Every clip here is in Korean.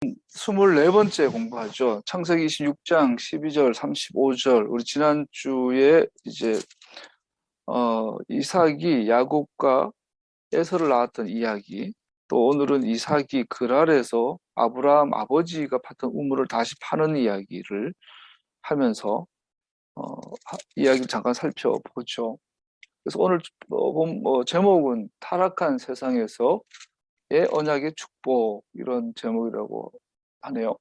24번째 공부하죠. 창세기 26장 12절, 35절. 우리 지난주에 이제 이삭이 야곱과 에서를 낳았던 이야기, 또 오늘은 이삭이 그랄에서 아브라함 아버지가 팠던 우물을 다시 파는 이야기를 하면서 이야기를 잠깐 살펴보죠. 그래서 오늘 제목은 타락한 세상에서의 언약의 축복, 이런 제목이라고 하네요.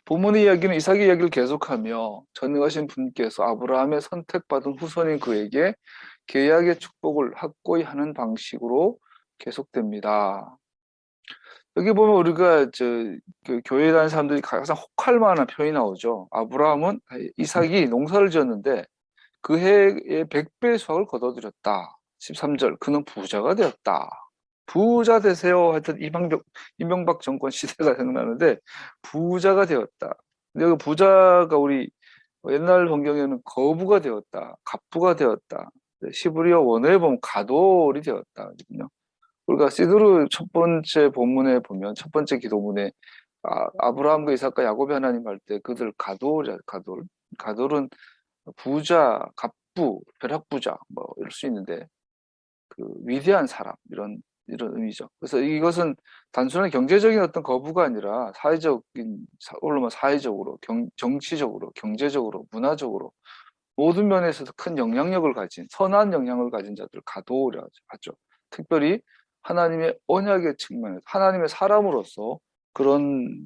본문의 이야기는 이삭의 이야기를 계속하며 전능하신 분께서 아브라함의 선택받은 후손인 그에게 계약의 축복을 확고히 하는 방식으로 계속됩니다. 여기 보면 우리가 그 교회에 다니는 사람들이 가장 혹할 만한 표현이 나오죠. 이삭이 농사를 지었는데 그 해에 100배의 수확을 거둬들였다. 13절, 그는 부자가 되었다. 부자 되세요. 하여튼 이명박 정권 시대가 생각나는데 부자가 되었다. 근데 여기 부자가 우리 옛날 성경에는 거부가 되었다. 갑부가 되었다. 시브리어 원어에 보면 가돌이 되었다. 우리가 시드루 첫 번째 본문에 보면 첫 번째 기도문에 아브라함과 이삭과 야곱의 하나님 할 때 그들 가돌이야. 가돌은 부자, 갑부, 벼락부자 뭐 이럴 수 있는데 그 위대한 사람 이런 의미죠. 그래서 이것은 단순한 경제적인 어떤 거부가 아니라 사회적으로, 정치적으로, 경제적으로, 문화적으로 모든 면에서도 큰 영향력을 가진 선한 영향을 가진 자들 가도라 하죠. 특별히 하나님의 언약의 측면에서 하나님의 사람으로서 그런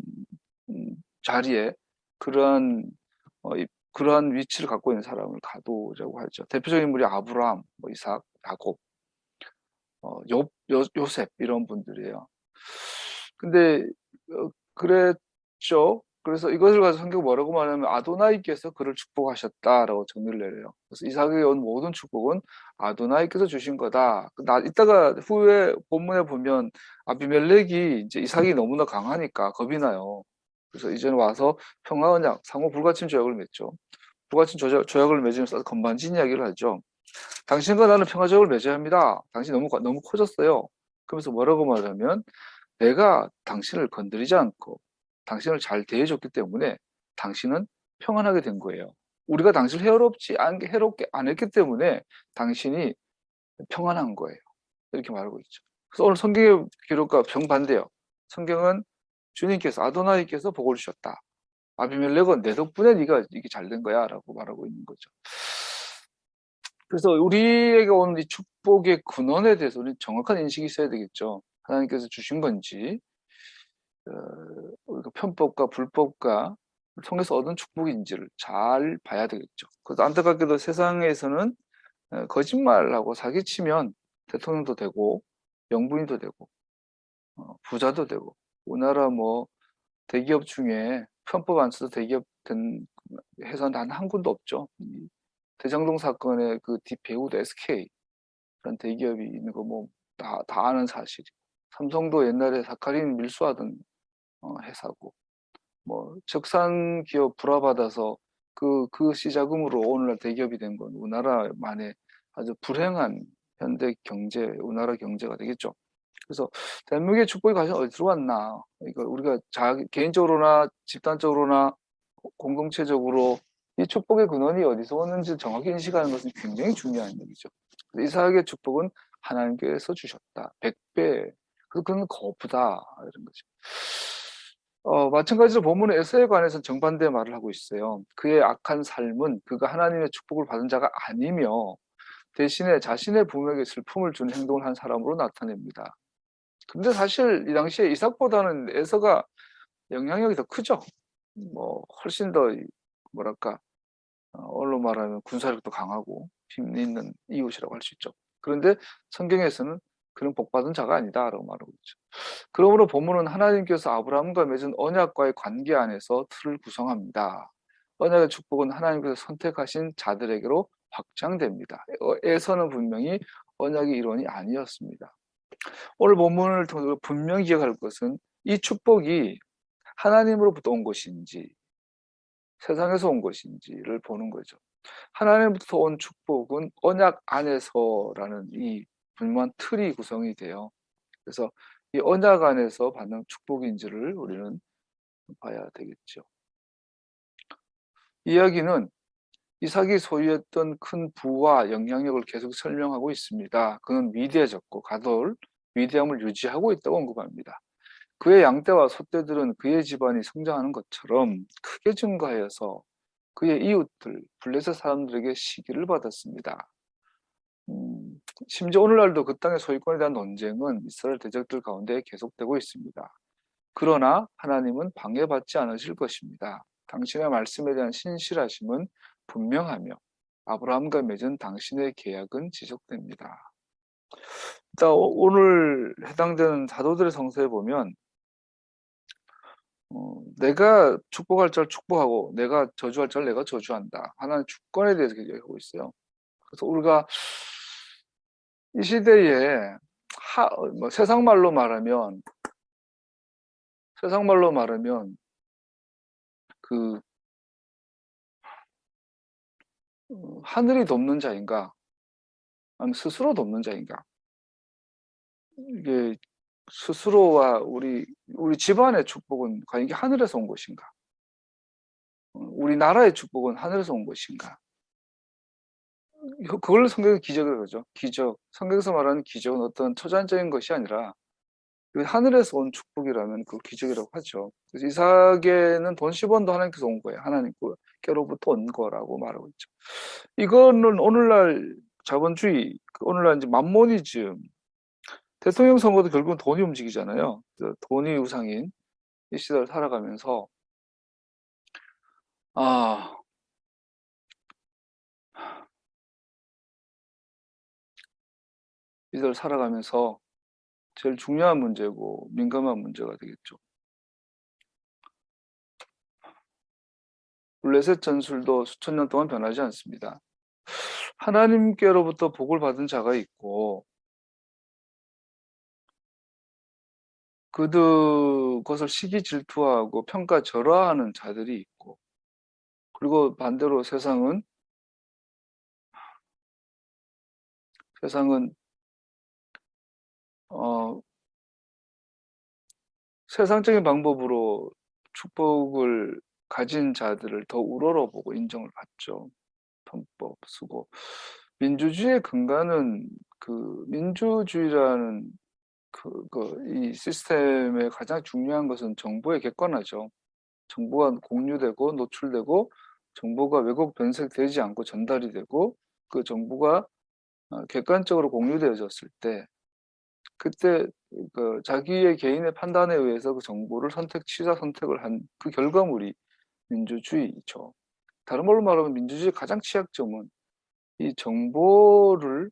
자리에 그러한 그러한 위치를 갖고 있는 사람을 가도라고 하죠. 대표적인 인물이 아브라함, 이삭, 야곱, 요셉 이런 분들이에요. 근데 그랬죠. 그래서 이것을 가지고 성경 뭐라고 말하면 아도나이께서 그를 축복하셨다라고 정리를 내려요. 그래서 이삭에게 온 모든 축복은 아도나이께서 주신 거다. 이따가 후에 본문에 보면 아비멜렉이 이제 이삭이 너무나 강하니까 겁이 나요. 그래서 이제는 와서 평화언약, 상호 불가침 조약을 맺죠. 불가침 조약을 맺으면서 건반진 이야기를 하죠. 당신과 나는 평화적으로 맺어야 합니다. 당신 너무 커졌어요. 그러면서 뭐라고 말하면 내가 당신을 건드리지 않고 당신을 잘 대해줬기 때문에 당신은 평안하게 된 거예요. 우리가 당신을 해롭게 안 했기 때문에 당신이 평안한 거예요. 이렇게 말하고 있죠. 그래서 오늘 성경의 기록과 정반대요. 성경은 주님께서 아도나이께서 복을 주셨다. 아비멜렉은 내 덕분에 네가 이게 잘 된 거야 라고 말하고 있는 거죠. 그래서 우리에게 오는 이 축복의 근원에 대해서 우리 정확한 인식이 있어야 되겠죠. 하나님께서 주신 건지 우리가 편법과 불법과 통해서 얻은 축복인지를 잘 봐야 되겠죠. 그래서 안타깝게도 세상에서는 거짓말하고 사기치면 대통령도 되고 영부인도 되고 부자도 되고 우리나라 대기업 중에 편법 안 써서 대기업 된 회사 단 한 군도 없죠. 대장동 사건의 그 배우도 SK 그런 대기업이 있는 거 다 아는 사실이고 삼성도 옛날에 사카린 밀수하던 회사고 적산 기업 불화받아서 그 시자금으로 오늘날 대기업이 된 건 우리나라만의 아주 불행한 우리나라 경제가 되겠죠. 그래서 대한민국의 축복이 과연 어디로 왔나? 이걸 우리가 개인적으로나 집단적으로나 공동체적으로 이 축복의 근원이 어디서 오는지 정확히 인식하는 것은 굉장히 중요한 얘기죠. 이삭의 축복은 하나님께서 주셨다. 100배. 그건 거부다. 이런 거죠. 마찬가지로 본문의 에서에 관해서 정반대의 말을 하고 있어요. 그의 악한 삶은 그가 하나님의 축복을 받은 자가 아니며 대신에 자신의 부모에게 슬픔을 주는 행동을 한 사람으로 나타냅니다. 근데 사실 이 당시에 이삭보다는 에서가 영향력이 더 크죠. 훨씬 더 뭐랄까 언로 말하면 군사력도 강하고 힘 있는 이웃이라고 할 수 있죠. 그런데 성경에서는 그런 복받은 자가 아니다라고 말하고 있죠. 그러므로 본문은 하나님께서 아브라함과 맺은 언약과의 관계 안에서 틀을 구성합니다. 언약의 축복은 하나님께서 선택하신 자들에게로 확장됩니다. 에서는 분명히 언약의 일원이 아니었습니다. 오늘 본문을 통해서 분명히 기억할 것은 이 축복이 하나님으로부터 온 것인지 세상에서 온 것인지를 보는 거죠. 하나님부터 온 축복은 언약 안에서라는 이 분명한 틀이 구성이 돼요. 그래서 이 언약 안에서 받는 축복인지를 우리는 봐야 되겠죠. 이야기는 이삭이 소유했던 큰 부와 영향력을 계속 설명하고 있습니다. 그는 위대해졌고 가돌, 위대함을 유지하고 있다고 언급합니다. 그의 양떼와 소떼들은 그의 집안이 성장하는 것처럼 크게 증가하여서 그의 이웃들, 블레셋 사람들에게 시기를 받았습니다. 심지어 오늘날도 그 땅의 소유권에 대한 논쟁은 이스라엘 대적들 가운데 계속되고 있습니다. 그러나 하나님은 방해받지 않으실 것입니다. 당신의 말씀에 대한 신실하심은 분명하며 아브라함과 맺은 당신의 계약은 지속됩니다. 일단 오늘 해당되는 사도들의 성서에 보면 내가 축복할 자를 축복하고 내가 저주할 자를 내가 저주한다. 하나님의 주권에 대해서 얘기하고 있어요. 그래서 우리가 이 시대에 세상 말로 말하면 그 하늘이 돕는 자인가 아니면 스스로 돕는 자인가, 이게 스스로와 우리 집안의 축복은 과연 이게 하늘에서 온 것인가, 우리나라의 축복은 하늘에서 온 것인가, 그걸 성경의 기적이라고 그러죠. 기적, 성경에서 말하는 기적은 어떤 초자연적인 것이 아니라 하늘에서 온 축복이라면 그 기적이라고 하죠. 그래서 이삭에는 돈 10원도 하나님께서 온 거예요. 하나님께로부터 온 거라고 말하고 있죠. 이거는 오늘날 자본주의, 오늘날 이제 맘모니즘, 대통령 선거도 결국은 돈이 움직이잖아요. 돈이 우상인 이 시대를 살아가면서 이 시대를 살아가면서 제일 중요한 문제고 민감한 문제가 되겠죠. 블레셋 전술도 수천 년 동안 변하지 않습니다. 하나님께로부터 복을 받은 자가 있고 그것을 시기 질투하고 평가절하하는 자들이 있고, 그리고 반대로 세상은 어, 세상적인 방법으로 축복을 가진 자들을 더 우러러보고 인정을 받죠. 편법 쓰고. 민주주의의 근간은 그 민주주의라는 이 시스템의 가장 중요한 것은 정보의 객관화죠. 정보가 공유되고 노출되고 정보가 왜곡 변색되지 않고 전달이 되고 그 정보가 객관적으로 공유되어졌을 때 그때 그 자기의 개인의 판단에 의해서 그 정보를 취사 선택을 한 그 결과물이 민주주의죠. 다른 말로 말하면 민주주의의 가장 취약점은 이 정보를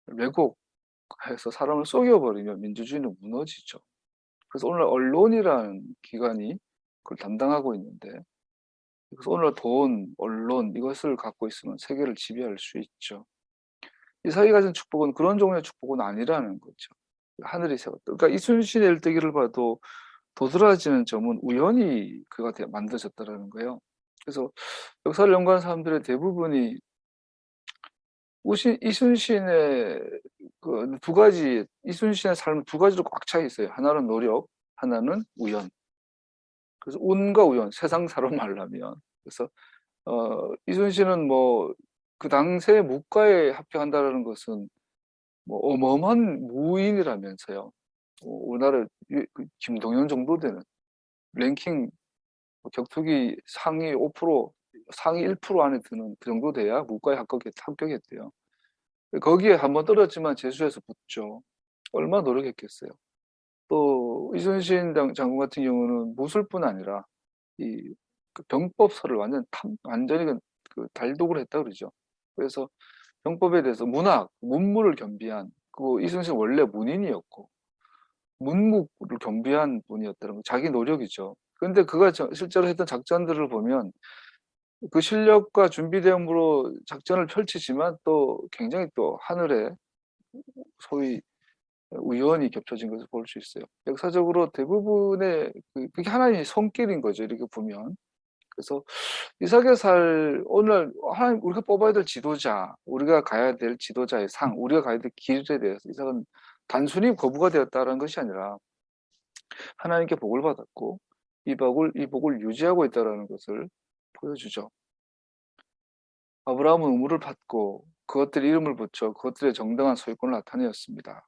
왜곡해서 사람을 속여버리면 민주주의는 무너지죠. 그래서 오늘 언론이라는 기관이 그걸 담당하고 있는데, 그래서 오늘 돈, 언론 이것을 갖고 있으면 세계를 지배할 수 있죠. 이삭이 가진 축복은 그런 종류의 축복은 아니라는 거죠. 하늘이 세웠다. 그러니까 이순신의 일대기를 봐도 도드라지는 점은 우연히 그가 만들어졌다라는 거예요. 그래서 역사를 연구하는 사람들의 대부분이 이순신의 이순신의 삶은 두 가지로 꽉 차 있어요. 하나는 노력, 하나는 우연. 그래서 운과 우연, 세상사로 말하면. 그래서 이순신은 그 당시에 문과에 합격한다는 것은 어마어마한 무인이라면서요. 우리나라 김동연 정도 되는 랭킹 격투기 상위 5%, 상위 1% 안에 드는 그 정도 돼야 문과에 합격했대요. 거기에 한번 떨어졌지만 재수해서 붙죠. 얼마나 노력했겠어요. 또 이순신 장군 같은 경우는 무술뿐 아니라 그 병법서를 완전히 달독을 했다 그러죠. 그래서 병법에 대해서 문물을 겸비한, 그리고 이순신 원래 문인이었고 문무를 겸비한 분이었다는 거, 자기 노력이죠. 그런데 그가 실제로 했던 작전들을 보면 그 실력과 준비됨으로 작전을 펼치지만 또 굉장히 또 하늘에 소위 우연히 겹쳐진 것을 볼 수 있어요. 역사적으로 대부분의 그게 하나님의 손길인 거죠. 이렇게 보면. 그래서 이삭의 오늘 하나님 우리가 뽑아야 될 지도자, 우리가 가야 될 지도자의 상, 우리가 가야 될 길에 대해서 이삭은 단순히 거부가 되었다는 것이 아니라 하나님께 복을 받았고 이 복을 유지하고 있다는 것을 보여주죠. 아브라함은 우물을 팠고 그것들의 이름을 붙여 그것들의 정당한 소유권을 나타내었습니다.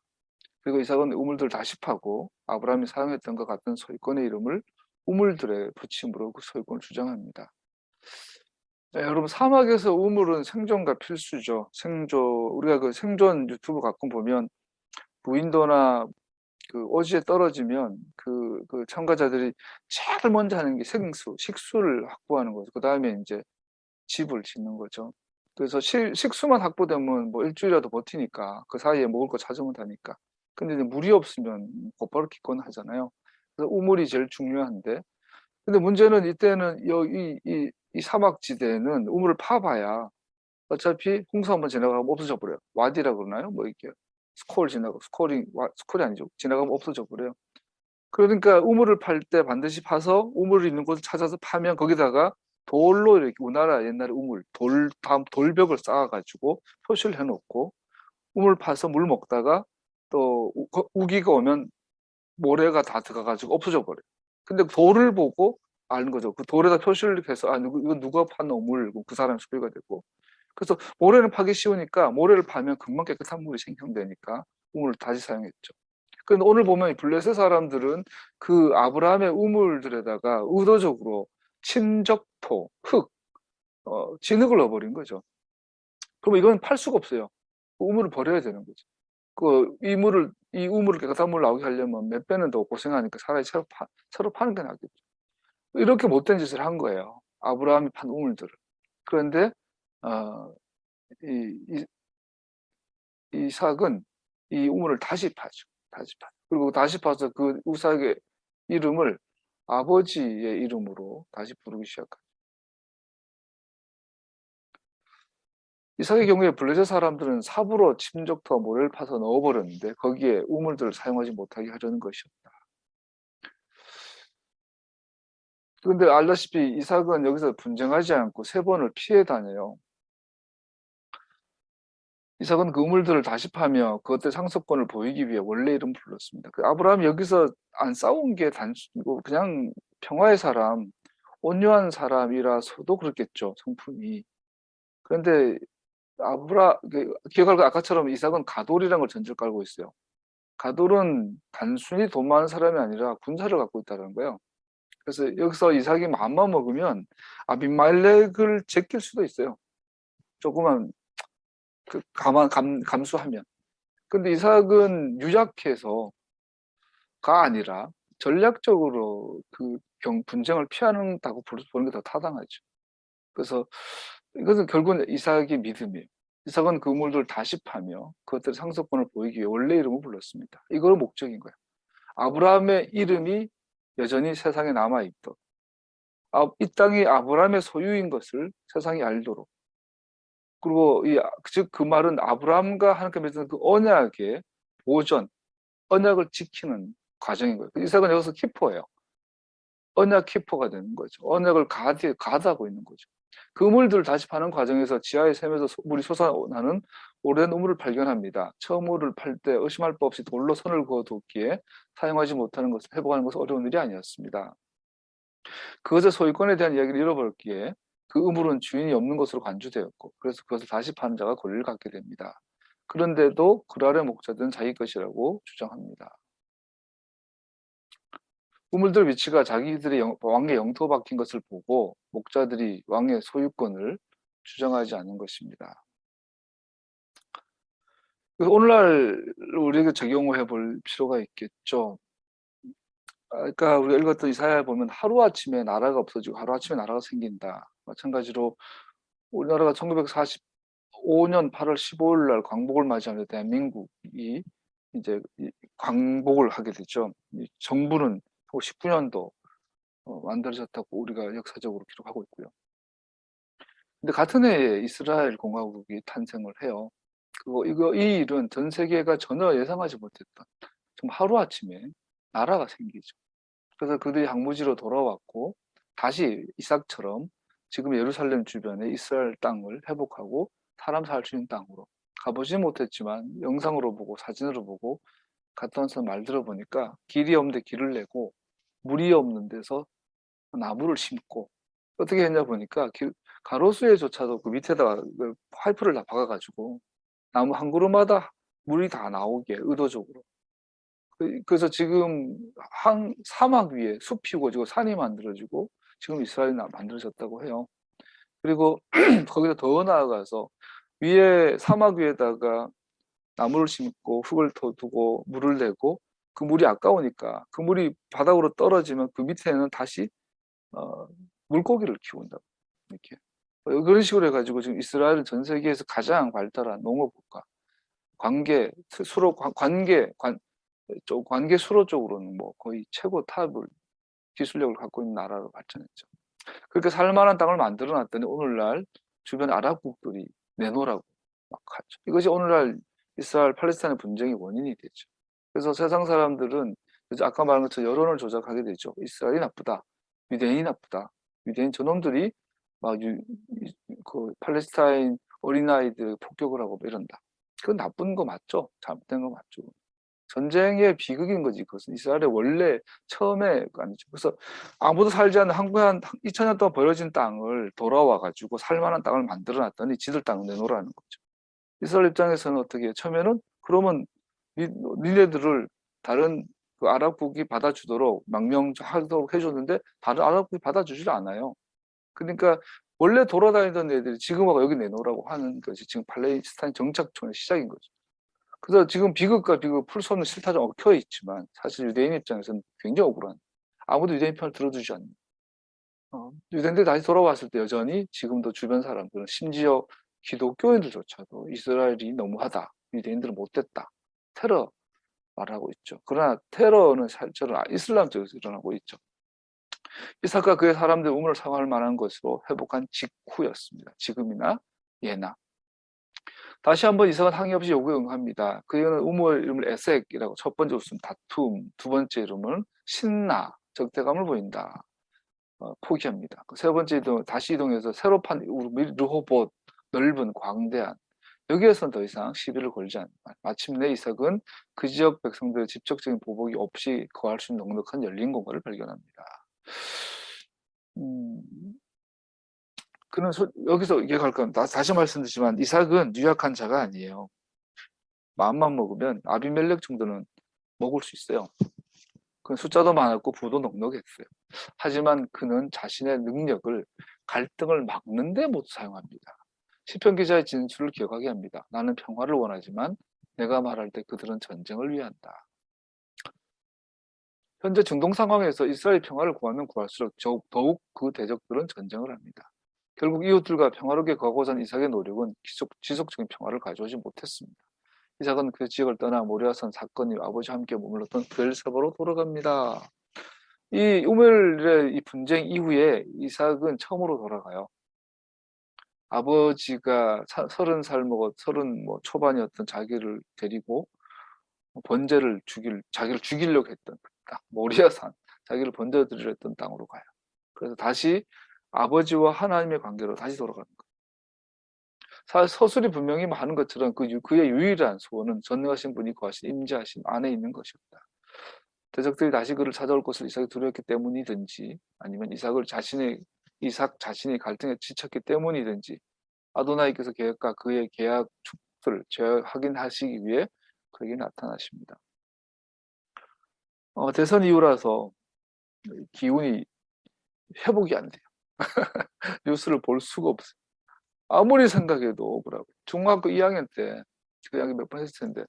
그리고 이삭은 우물들을 다시 파고 아브라함이 사용했던 것 같은 소유권의 이름을 우물들에 붙임으로 그 소유권을 주장합니다. 네, 여러분 사막에서 우물은 생존과 필수죠. 우리가 그 생존 유튜브 가끔 보면 무인도나 그 오지에 떨어지면 그 참가자들이 제일 먼저 하는 게 식수를 확보하는 거죠. 그 다음에 이제 집을 짓는 거죠. 그래서 식수만 확보되면 뭐 일주일이라도 버티니까 그 사이에 먹을 거 찾으면 되니까. 근데 이제 물이 없으면 곧바로 기권하잖아요. 그래서 우물이 제일 중요한데, 근데 문제는 이때는 여기 이 사막지대는 우물을 파봐야 어차피 홍수 한번 지나가면 없어져 버려요. 와디라 그러나요? 뭐 이렇게 스콜이 아니죠. 지나가면 없어져 버려요. 그러니까 우물을 팔 때 반드시 파서 우물이 있는 곳을 찾아서 파면 거기다가 돌로 이렇게 우리나라 옛날에 우물 돌벽을 쌓아가지고 표시를 해놓고 우물 파서 물 먹다가 또 우기가 오면 모래가 다 들어가가지고 없어져 버려요. 근데 돌을 보고 아는 거죠. 그 돌에다 표시를 해서 이거 누가 판 우물 그 사람 소리가 되고. 그래서 모래는 파기 쉬우니까 모래를 파면 금방 깨끗한 물이 생성되니까 우물을 다시 사용했죠. 그런데 오늘 보면 블레셋 사람들은 그 아브라함의 우물들에다가 의도적으로 침적토, 진흙을 넣어버린 거죠. 그러면 이건 팔 수가 없어요. 그 우물을 버려야 되는 거죠. 이 우물을 깨끗한 물 나오게 하려면 몇 배는 더 고생하니까 차라리 새로 파는 게 낫겠죠. 이렇게 못된 짓을 한 거예요. 아브라함이 판 우물들을. 그런데, 어, 이 이삭은 이 우물을 다시 파죠. 다시 파. 그리고 다시 파서 그 이삭의 이름을 아버지의 이름으로 다시 부르기 시작하죠. 이삭의 경우에 블레셋 사람들은 삽으로 침적토와 모래를 파서 넣어버렸는데 거기에 우물들을 사용하지 못하게 하려는 것이었다. 그런데 알다시피 이삭은 여기서 분쟁하지 않고 3번을 피해 다녀요. 이삭은 그 우물들을 다시 파며 그것들 상속권을 보이기 위해 원래 이름 불렀습니다. 그 아브라함이 여기서 안 싸운 게 단순히고 그냥 평화의 사람, 온유한 사람이라서도 그렇겠죠, 성품이. 그런데 기억할 거 아까처럼 이삭은 가돌이라는 걸 전제를 깔고 있어요. 가돌은 단순히 돈 많은 사람이 아니라 군사를 갖고 있다는 거예요. 그래서 여기서 이삭이 마음만 먹으면 아비멜렉을 제낄 수도 있어요. 조그만 감수하면. 근데 이삭은 유약해서가 아니라 전략적으로 분쟁을 피하는다고 보는 게 더 타당하죠. 그래서 이것은 결국은 이삭의 믿음이에요. 이삭은 그 우물들을 다시 파며 그것들의 상속권을 보이기 위해 원래 이름을 불렀습니다. 이거는 목적인 거예요. 아브라함의 이름이 여전히 세상에 남아있도록, 이 땅이 아브라함의 소유인 것을 세상이 알도록. 그리고 즉 그 말은 아브라함과 하나님께 맺은 그 언약의 보존, 언약을 지키는 과정인 거예요. 이삭은 여기서 키퍼예요. 언약 키퍼가 되는 거죠. 언약을 가드하고 있는 거죠. 그 우물들을 다시 파는 과정에서 지하의 샘에서 물이 솟아나는 오랜 우물을 발견합니다. 처음 우물을 팔 때 의심할 바 없이 돌로 선을 그어뒀기에 사용하지 못하는 것을 회복하는 것은 어려운 일이 아니었습니다. 그것의 소유권에 대한 이야기를 잃어버렸기에 그 우물은 주인이 없는 것으로 간주되었고 그래서 그것을 다시 파는 자가 권리를 갖게 됩니다. 그런데도 그랄의 목자들은 자기 것이라고 주장합니다. 우물들 위치가 자기들의 왕의 영토 박힌 것을 보고 목자들이 왕의 소유권을 주장하지 않는 것입니다. 그래서 오늘날 우리에게 적용해 볼 필요가 있겠죠. 그러니까 우리가 읽었던 이사야에 보면 하루아침에 나라가 없어지고 하루아침에 나라가 생긴다. 마찬가지로 우리나라가 1945년 8월 15일 날 광복을 맞이하는 대한민국이 이제 광복을 하게 되죠. 정부는 19년도 만들어졌다고 우리가 역사적으로 기록하고 있고요. 근데 같은 해에 이스라엘 공화국이 탄생을 해요. 이 일은 전 세계가 전혀 예상하지 못했던 좀 하루아침에 나라가 생기죠. 그래서 그들이 항무지로 돌아왔고 다시 이삭처럼 지금 예루살렘 주변에 이스라엘 땅을 회복하고 사람 살 수 있는 땅으로 가보지 못했지만 영상으로 보고 사진으로 보고 갔다 와서 말 들어보니까 길이 없는데 길을 내고 물이 없는 데서 나무를 심고 어떻게 했냐 보니까 가로수에조차도 그 밑에다가 그 파이프를 다 박아가지고 나무 한 그루마다 물이 다 나오게 의도적으로. 그래서 지금 사막 위에 숲이 우거지고 산이 만들어지고 지금 이스라엘이 만들어졌다고 해요. 그리고 거기서 더 나아가서 위에 사막 위에다가 나무를 심고 흙을 두고 물을 내고 그 물이 아까우니까 그 물이 바닥으로 떨어지면 그 밑에는 다시 어, 물고기를 키운다. 이렇게 그런 식으로 해가지고 지금 이스라엘은 전 세계에서 가장 발달한 농업국가. 관계 수로 쪽으로는 뭐 거의 최고 탑을 기술력을 갖고 있는 나라로 발전했죠. 그렇게 살만한 땅을 만들어 놨더니 오늘날 주변 아랍국들이 내놓으라고 막 하죠. 이것이 오늘날 이스라엘 팔레스타인의 분쟁의 원인이 되죠. 그래서 세상 사람들은 아까 말한 것처럼 여론을 조작하게 되죠. 이스라엘이 나쁘다. 유대인이 나쁘다. 유대인 저놈들이 그 팔레스타인 어린아이들 폭격을 하고 이런다. 그건 나쁜 거 맞죠? 잘못된 거 맞죠? 전쟁의 비극인 거지. 그것은 이스라엘의 원래 처음에 아니죠. 그래서 아무도 살지 않는 한 2000년 동안 버려진 땅을 돌아와가지고 살만한 땅을 만들어놨더니 지들 땅을 내놓으라는 거죠. 이스라엘 입장에서는 어떻게 해요? 처음에는 그러면 니네들을 다른 그 아랍국이 받아주도록 망명하도록 해줬는데 다른 아랍국이 받아주질 않아요. 그러니까 원래 돌아다니던 애들이 지금 와서 여기 내놓으라고 하는 것이 지금 팔레스타인 정착촌의 시작인 거죠. 그래서 지금 비극과 비극을 풀 수 없는 실타래 얽혀 있지만 사실 유대인 입장에서는 굉장히 억울한. 아무도 유대인 편을 들어주지 않는. 유대인들이 다시 돌아왔을 때 여전히 지금도 주변 사람들은 심지어 기독교인들조차도 이스라엘이 너무하다. 유대인들은 못됐다. 테러 말하고 있죠. 그러나 테러는 실제로 이슬람 쪽에서 일어나고 있죠. 이삭과 그의 사람들의 우물을 사용할 만한 것으로 회복한 직후였습니다. 지금이나 예나. 다시 한번 이삭은 항의 없이 요구에 응합니다. 그는 우물 이름을 에색이라고 첫 번째 웃음 다툼, 두 번째 이름은 신나 적대감을 보인다. 포기합니다. 세 번째 이동 다시 이동해서 새로 판 르호봇 넓은 광대한 여기에서는 더 이상 시비를 걸지 않는 마침내 이삭은 그 지역 백성들의 직접적인 보복이 없이 거할 수 있는 넉넉한 열린 공간을 발견합니다. 그는 여기서 얘기할 건 다시 말씀드리지만 이삭은 유약한 자가 아니에요. 마음만 먹으면 아비멜렉 정도는 먹을 수 있어요. 그 숫자도 많았고 부도 넉넉했어요. 하지만 그는 자신의 능력을 갈등을 막는 데 모두 사용합니다. 시편 기자의 진술을 기억하게 합니다. 나는 평화를 원하지만 내가 말할 때 그들은 전쟁을 위한다. 현재 중동 상황에서 이스라엘 평화를 구하면 구할수록 더욱 그 대적들은 전쟁을 합니다. 결국 이웃들과 평화롭게 가고자 하는 이삭의 노력은 지속적인 평화를 가져오지 못했습니다. 이삭은 그 지역을 떠나 모리아산 사건이 아버지와 함께 머물렀던 브엘세바로 돌아갑니다. 이 우멜의 이 분쟁 이후에 이삭은 처음으로 돌아가요. 아버지가 30살 먹었 30 초반이었던 자기를 데리고 자기를 죽이려고 했던 땅, 모리아산, 자기를 번제드리려 했던 땅으로 가요. 그래서 다시 아버지와 하나님의 관계로 다시 돌아가는 거예요. 서술이 분명히 하는 것처럼 그의 유일한 소원은 전능하신 분이 거하신 임재하신 안에 있는 것이었다. 대적들이 다시 그를 찾아올 것을 이삭이 두려웠기 때문이든지 아니면 이삭 자신이 갈등에 지쳤기 때문이든지 아도나이께서 계획과 그의 계약 축들을 확인하시기 위해 그에게 나타나십니다. 대선 이후라서 기운이 회복이 안 돼요. 뉴스를 볼 수가 없어요. 아무리 생각해도 억울하고. 중학교 2학년 때, 그 이야기 몇 번 했을 텐데,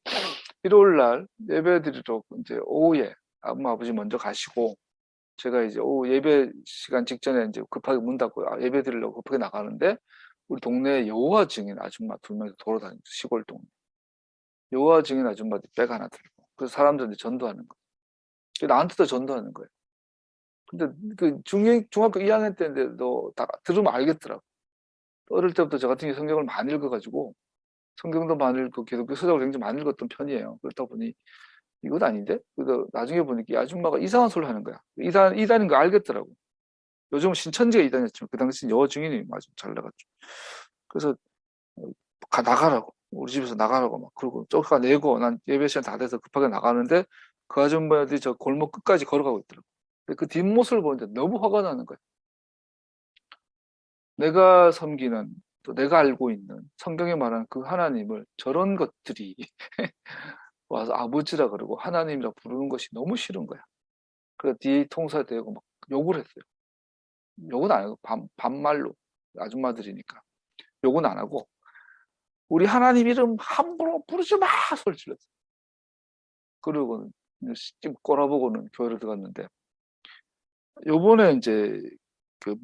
일요일 날 예배 드리러 이제 오후에 아버지 먼저 가시고, 제가 이제 오후 예배 시간 직전에 이제 급하게 문 닫고 예배 드리려고 급하게 나가는데, 우리 동네에 여호와 증인 아줌마 2명이 돌아다니죠. 시골 동네. 여호와 증인 아줌마들이 백 하나 들고. 그래서 사람들한테 전도하는 거예요. 나한테도 전도하는 거예요. 근데 그 중학교 2학년 때인데도 다 들으면 알겠더라고. 어릴 때부터 저 같은 경우 성경을 많이 읽어가지고 성경도 많이 읽고 기독교 서적을 굉장히 많이 읽었던 편이에요. 그렇다 보니 이건 아닌데? 그래서 나중에 보니까 이 아줌마가 이상한 소리를 하는 거야. 이단인 거 알겠더라고. 요즘은 신천지가 이단이었지만 그 당시 여호 증인이 아주 잘 나갔죠. 그래서 나가라고. 우리 집에서 나가라고 막 그러고 쫓아내고 난 예배 시간 다 돼서 급하게 나가는데 그 아줌마들이 저 골목 끝까지 걸어가고 있더라고. 근데 그 뒷모습을 보는데 너무 화가 나는 거야. 내가 섬기는 또 내가 알고 있는 성경에 말하는 그 하나님을 저런 것들이 와서 아버지라 그러고 하나님이라 부르는 것이 너무 싫은 거야. 그래서 뒤통수에 대고 막 욕을 했어요. 욕은 안 하고 반말로 아줌마들이니까 욕은 안 하고 우리 하나님 이름 함부로 부르지 마 소리 질렀어요. 그러고 좀 꼬라보고는 교회를 들어갔는데 요번에 이제 그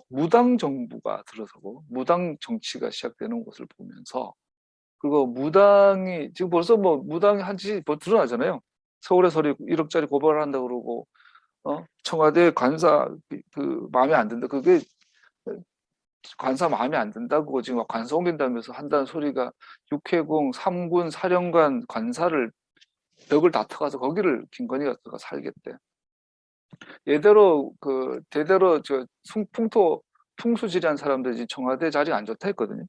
무당 정부가 들어서고 무당 정치가 시작되는 것을 보면서 그리고 무당이 지금 벌써 뭐 무당이 한 짓이 뭐 드러나잖아요. 서울에서 1억짜리 고발을 한다 그러고 청와대 관사 그 마음에 안 든다. 그게 관사 마음에 안 든다고 지금 관사 옮긴다면서 한다는 소리가 육해공 3군 사령관 관사를 벽을 다 터가서 거기를 김건희가 살겠대. 예대로 그 대대로 저 풍수지리한 사람들이 청와대 자리 안 좋다 했거든요.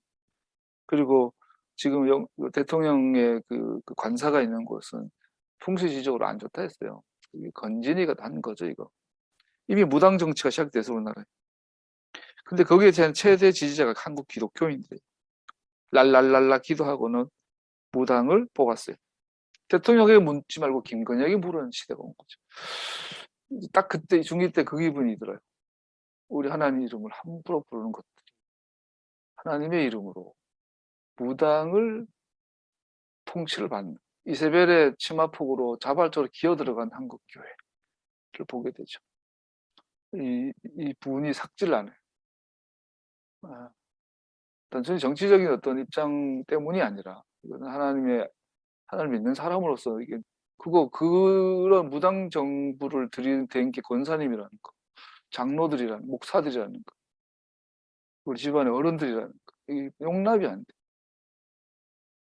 그리고 지금 대통령의 그 관사가 있는 곳은 풍수지적으로 안 좋다 했어요. 이게 건진이가 한 거죠, 이거. 이미 무당 정치가 시작돼서 우리나라에. 근데 거기에 대한 최대 지지자가 한국 기독교인들. 랄랄랄라 기도하고는 무당을 뽑았어요. 대통령에게 묻지 말고 김건희에게 물은 시대가 온 거죠. 딱 그때 중2 때 그 기분이 들어요. 우리 하나님 이름을 함부로 부르는 것들. 하나님의 이름으로 무당을 통치를 받는 이세벨의 치마폭으로 자발적으로 기어 들어간 한국 교회를 보게 되죠. 이 분이 삭질 안 해요. 단순히 정치적인 어떤 입장 때문이 아니라 이거는 하나님 믿는 사람으로서 이게 그런 무당 정부를 들이댄 게 권사님이라는 거, 장로들이라는 목사들이라는 거, 우리 집안의 어른들이라는 거, 이게 용납이 안 돼.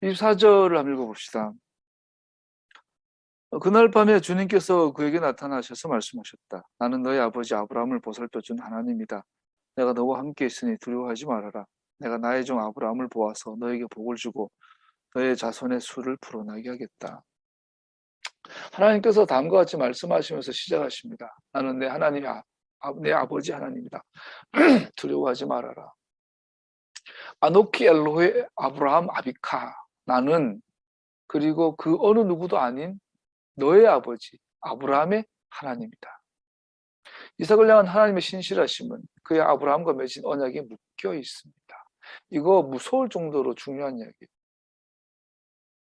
24절을 한번 읽어봅시다. 그날 밤에 주님께서 그에게 나타나셔서 말씀하셨다. 나는 너희 아버지 아브라함을 보살펴준 하나님이다. 내가 너와 함께 있으니 두려워하지 말아라. 내가 나의 종 아브라함을 보아서 너에게 복을 주고 너의 자손의 수를 불어나게 하겠다. 하나님께서 다음과 같이 말씀하시면서 시작하십니다. 나는 내 하나님이 내 아버지 하나님이다. 두려워하지 말아라. 아노키 엘로헤 아브라함 아비카. 나는 그리고 그 어느 누구도 아닌 너의 아버지 아브라함의 하나님이다. 이삭을 향한 하나님의 신실하심은 그의 아브라함과 맺은 언약에 묶여 있습니다. 이거 무서울 정도로 중요한 이야기예요.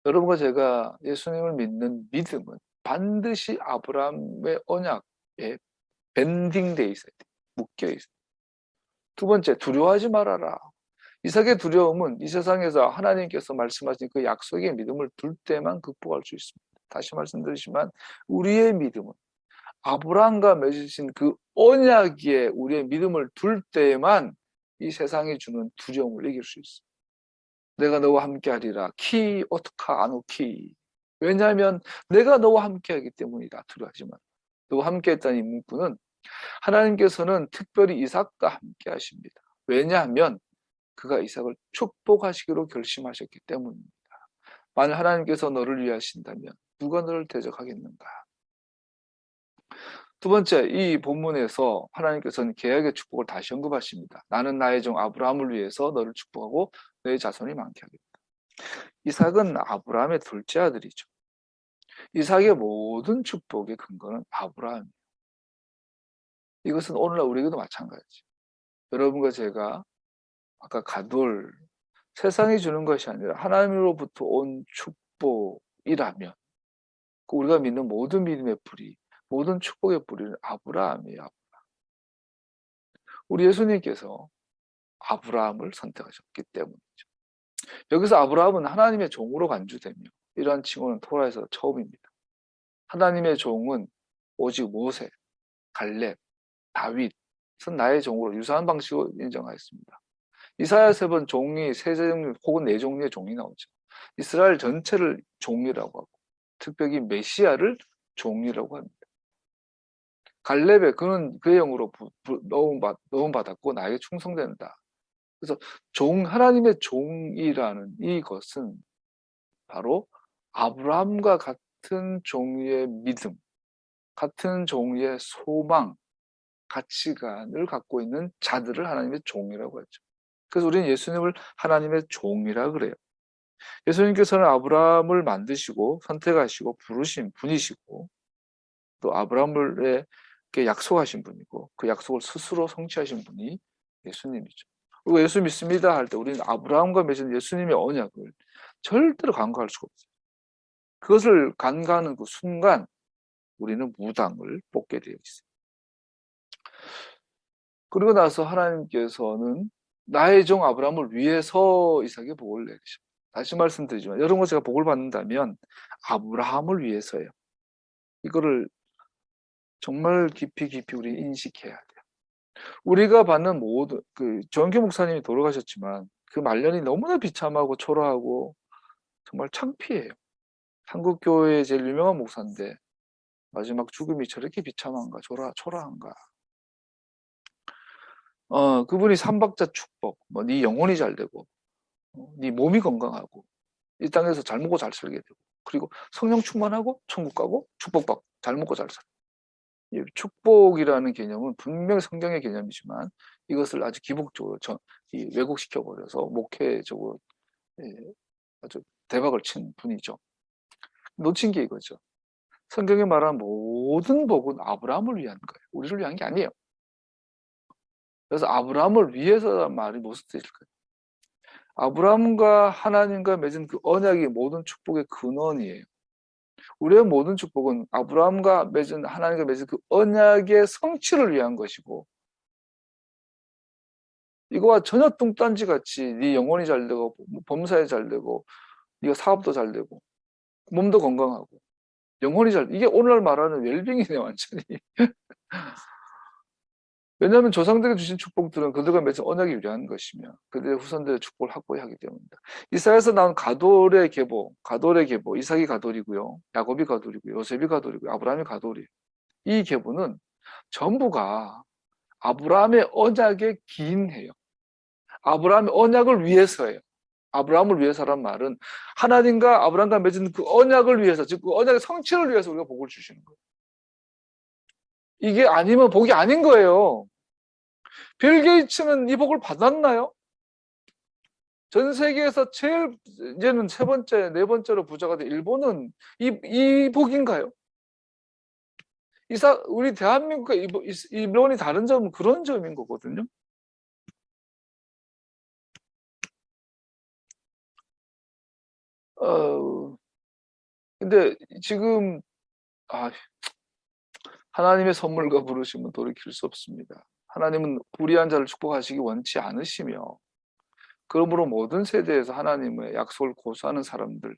여러분과 제가 예수님을 믿는 믿음은 반드시 아브라함의 언약에 밴딩돼 있어야 돼. 묶여 있어요. 두 번째, 두려워하지 말아라. 이삭의 두려움은 이 세상에서 하나님께서 말씀하신 그 약속의 믿음을 둘 때만 극복할 수 있습니다. 다시 말씀드리지만 우리의 믿음은 아브라함과 맺으신 그 언약에 우리의 믿음을 둘 때에만 이 세상이 주는 두려움을 이길 수 있어요. 내가 너와 함께하리라. 키 오트카 아노키. 왜냐하면 내가 너와 함께하기 때문이다. 두려워하지 마. 너와 함께했다는 이 문구는 하나님께서는 특별히 이삭과 함께하십니다. 왜냐하면 그가 이삭을 축복하시기로 결심하셨기 때문입니다. 만일 하나님께서 너를 위하신다면 누가 너를 대적하겠는가? 두 번째, 이 본문에서 하나님께서는 계약의 축복을 다시 언급하십니다. 나는 나의 종 아브라함을 위해서 너를 축복하고 너의 자손이 많게 하겠다. 이삭은 아브라함의 둘째 아들이죠. 이삭의 모든 축복의 근거는 아브라함이에요. 이것은 오늘날 우리에게도 마찬가지죠. 여러분과 제가 아까 가돌, 세상이 주는 것이 아니라 하나님으로부터 온 축복이라면 우리가 믿는 모든 믿음의 뿌리, 모든 축복의 뿌리는 아브라함이에요. 우리 예수님께서 아브라함을 선택하셨기 때문이죠. 여기서 아브라함은 하나님의 종으로 간주되며 이러한 칭호는 토라에서 처음입니다. 하나님의 종은 오직 모세, 갈렙, 다윗은 나의 종으로 유사한 방식으로 인정하였습니다. 이사야서는 종이 세 종류 혹은 네 종류의 종이 나오죠. 이스라엘 전체를 종이라고 하고 특별히 메시아를 종이라고 합니다. 갈렙에 그는 그의 영으로 넣음받았고 나에게 충성된다. 그래서 하나님의 종이라는 이것은 바로 아브라함과 같은 종류의 믿음, 같은 종류의 소망, 가치관을 갖고 있는 자들을 하나님의 종이라고 하죠. 그래서 우리는 예수님을 하나님의 종이라 그래요. 예수님께서는 아브라함을 만드시고 선택하시고 부르신 분이시고 또 아브라함을 약속하신 분이고 그 약속을 스스로 성취하신 분이 예수님이죠. 그리고 예수 믿습니다 할 때 우리는 아브라함과 맺은 예수님의 언약을 절대로 간과할 수가 없어요. 그것을 간과하는 그 순간 우리는 무당을 뽑게 되어 있어요. 그리고 나서 하나님께서는 나의 종 아브라함을 위해서 이삭의 복을 내리십니다. 다시 말씀드리지만 여러분 제가 복을 받는다면 아브라함을 위해서예요. 이거를 정말 깊이 우리 인식해야 돼요. 우리가 받는 모든 조영규 목사님이 돌아가셨지만 그 말년이 너무나 비참하고 초라하고 정말 창피해요. 한국 교회의 제일 유명한 목사인데 마지막 죽음이 저렇게 비참한가 초라한가. 그분이 삼박자 축복, 네 영혼이 잘 되고, 네 몸이 건강하고, 이 땅에서 잘 먹고 잘 살게 되고, 그리고 성령 충만하고 천국 가고 축복받고 잘 먹고 잘 살고. 이 축복이라는 개념은 분명히 성경의 개념이지만 이것을 아주 기복적으로 왜곡시켜 버려서 목회적으로 아주 대박을 친 분이죠. 놓친 게 이거죠. 성경에 말한 모든 복은 아브라함을 위한 거예요. 우리를 위한 게 아니에요. 그래서 아브라함을 위해서란 말이 무슨 뜻일까요? 아브라함과 하나님과 맺은 그 언약이 모든 축복의 근원이에요. 우리의 모든 축복은 아브라함과 맺은 하나님과 맺은 그 언약의 성취를 위한 것이고 이거와 전혀 뚱딴지 같이 네 영혼이 잘 되고 범사에 잘 되고 네가 사업도 잘 되고 몸도 건강하고 영혼이 잘 이게 오늘날 말하는 웰빙이네 완전히. 왜냐하면 조상들이 주신 축복들은 그들과 맺은 언약이 위한 것이며 그들의 후손들의 축복을 확보해야 하기 때문입니다. 이사야에서 나온 가돌의 계보, 이삭이 가돌이고요. 야곱이 가돌이고요. 요셉이 가돌이고요. 아브라함이 가돌이에요. 이 계보는 전부가 아브라함의 언약에 기인해요. 아브라함의 언약을 위해서예요. 아브라함을 위해서란 말은 하나님과 아브라함과 맺은 그 언약을 위해서, 즉 그 언약의 성취를 위해서 우리가 복을 주시는 거예요. 이게 아니면 복이 아닌 거예요. 빌 게이츠는 이 복을 받았나요? 전 세계에서 제일 이제는 세 번째, 네 번째로 부자가 된 일본은 이 복인가요? 우리 대한민국과 일본이 다른 점은 그런 점인 거거든요. 근데 지금 하나님의 선물과 부르심은 돌이킬 수 없습니다. 하나님은 불의한 자를 축복하시기 원치 않으시며 그러므로 모든 세대에서 하나님의 약속을 고수하는 사람들,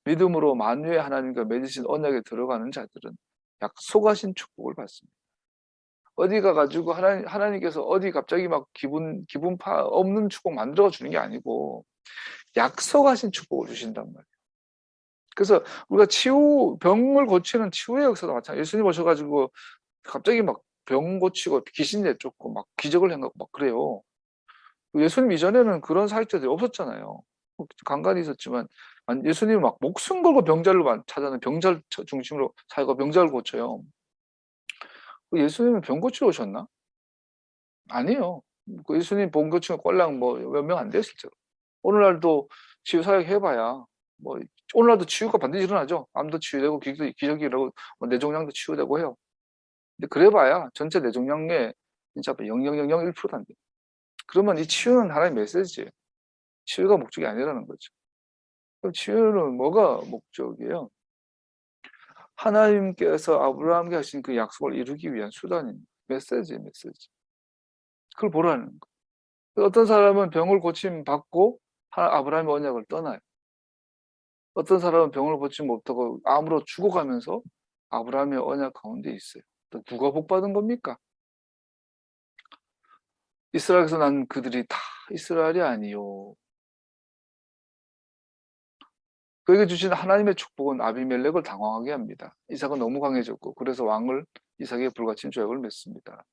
믿음으로 만유의 하나님과 맺으신 언약에 들어가는 자들은 약속하신 축복을 받습니다. 어디 가가지고 하나님께서 어디 갑자기 막 기분파 없는 축복 만들어 주는 게 아니고 약속하신 축복을 주신단 말이에요. 그래서 우리가 병을 고치는 치유의 역사도 마찬가지예요. 예수님 오셔가지고 갑자기 막 병 고치고 귀신 내쫓고 막 기적을 행하고 막 그래요. 예수님 이전에는 그런 사역자들이 없었잖아요. 간간히 있었지만 예수님은 막 목숨 걸고 병자를 찾아는 병자 중심으로 사역하고 병자를 고쳐요. 예수님은 병 고치러 오셨나? 아니에요. 예수님 병 고치는 꼴랑 몇 명 안 돼요, 실제로. 오늘날도 치유 사역 해봐야 오늘날도 치유가 반드시 일어나죠. 암도 치유되고 기적이 일어나고 뇌종양도 치유되고 해요. 근데 그래봐야 전체 뇌종양의 진짜 0.0001%도 안 돼요. 그러면 이 치유는 하나의 메시지예요. 치유가 목적이 아니라는 거죠. 그럼 치유는 뭐가 목적이에요? 하나님께서 아브라함께 하신 그 약속을 이루기 위한 수단입니다. 메시지. 그걸 보라는 거예요. 어떤 사람은 병을 고침 받고 아브라함의 언약을 떠나요. 어떤 사람은 병을 고치지 못하고 암으로 죽어가면서 아브라함의 언약 가운데 있어요. 또 누가 복받은 겁니까? 이스라엘에서 난 그들이 다 이스라엘이 아니요. 그에게 주신 하나님의 축복은 아비멜렉을 당황하게 합니다. 이삭은 너무 강해졌고 그래서 이삭에게 불같은 조약을 맺습니다.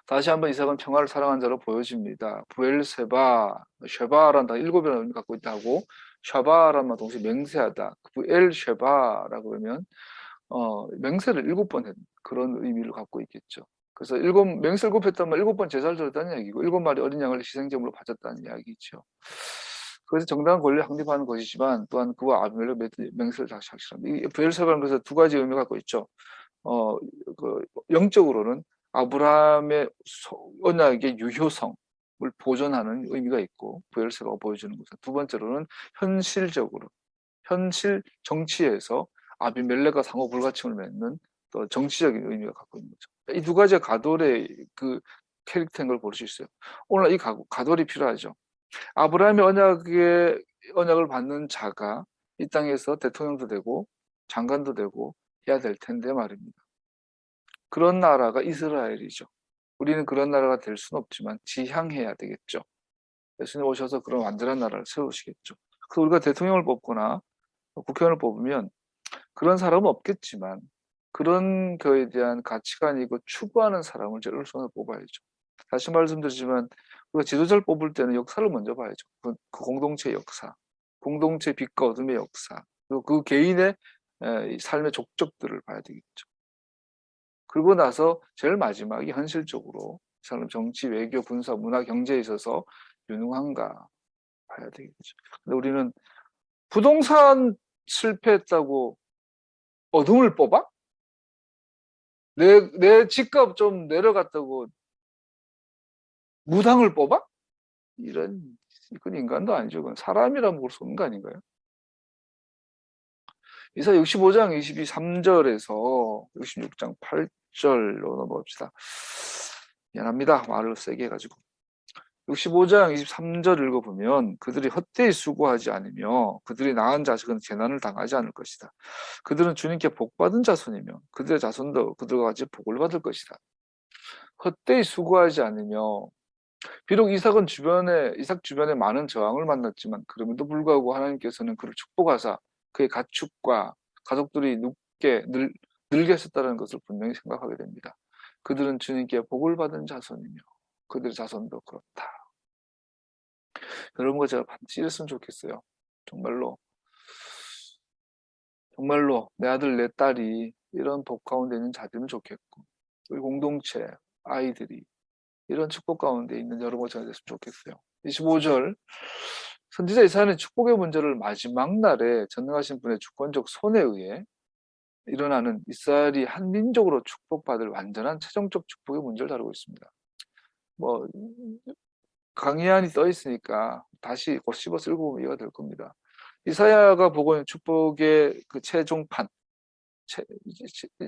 다시 한번 이삭은 평화를 사랑한 자로 보여집니다. 부엘세바, 쉐바란다 7이라는 의미 갖고 있다고 샤바라는 동시에 맹세하다. 엘 쉐바라고 그러면 맹세를 7번 했 그런 의미를 갖고 있겠죠. 그래서 맹세를 7 했다면 7번 제사를 드렸다는 이야기고 7마리 어린 양을 희생제물로 바쳤다는 이야기죠. 그래서 정당한 권리를 확립하는 것이지만 또한 그와 아비멜렉 맹세를 다시 확실합니다. 이 브엘세바는 그래서 두 가지 의미가 갖고 있죠. 그 영적으로는 아브라함의 언약의 유효성을 보존하는 의미가 있고 브엘세바가 보여주는 것은 두 번째로는 현실적으로 현실 정치에서 아비멜렉과 상호 불가침을 맺는 또 정치적인 의미가 갖고 있는 거죠. 이 두 가지가 가돌의 그 캐릭터인 걸 볼 수 있어요. 오늘 이 가돌이 필요하죠. 아브라함의 언약을 받는 자가 이 땅에서 대통령도 되고 장관도 되고 해야 될 텐데 말입니다. 그런 나라가 이스라엘이죠. 우리는 그런 나라가 될 수는 없지만 지향해야 되겠죠. 예수님 오셔서 그런 완전한 나라를 세우시겠죠. 그래서 우리가 대통령을 뽑거나 국회의원을 뽑으면 그런 사람은 없겠지만 그런 거에 대한 가치관이고 추구하는 사람을 제일 우선으로 뽑아야죠. 다시 말씀드리지만 우리가 지도자를 뽑을 때는 역사를 먼저 봐야죠. 그 공동체의 역사, 공동체 빛과 어둠의 역사, 그리고 그 개인의 삶의 족적들을 봐야 되겠죠. 그러고 나서 제일 마지막이 현실적으로 이 사람 정치, 외교, 군사, 문화, 경제에 있어서 유능한가 봐야 되겠죠. 근데 우리는 부동산 실패했다고 어둠을 뽑아? 내 집값 좀 내려갔다고 무당을 뽑아? 이건 인간도 아니죠. 그건 사람이라면 볼 수 없는 거 아닌가요? 이사 65장 23절에서 66장 8절로 넘어갑시다. 미안합니다. 말을 세게 해가지고. 65장 23절 읽어보면 그들이 헛되이 수고하지 않으며 그들이 낳은 자식은 재난을 당하지 않을 것이다. 그들은 주님께 복받은 자손이며 그들의 자손도 그들과 같이 복을 받을 것이다. 헛되이 수고하지 않으며 비록 이삭 주변에 많은 저항을 만났지만 그럼에도 불구하고 하나님께서는 그를 축복하사 그의 가축과 가족들이 늘게 하셨다는 것을 분명히 생각하게 됩니다. 그들은 주님께 복을 받은 자손이며 그들의 자손도 그렇다. 여러분과 제가 반드시 이랬으면 좋겠어요. 정말로 내 아들 내 딸이 이런 복 가운데 있는 자들은 좋겠고 우리 공동체 아이들이 이런 축복 가운데 있는 여러분과 제가 됐으면 좋겠어요. 25절 선지자 이사야는 축복의 문제를 마지막 날에 전능하신 분의 주권적 손에 의해 일어나는 이스라엘이 한 민족으로 축복받을 완전한 최종적 축복의 문제를 다루고 있습니다. 뭐 강의안이 떠 있으니까 다시 곧 씹어서 읽어보면 이해가 될 겁니다. 이사야가 보고 있는 축복의 그 최종판,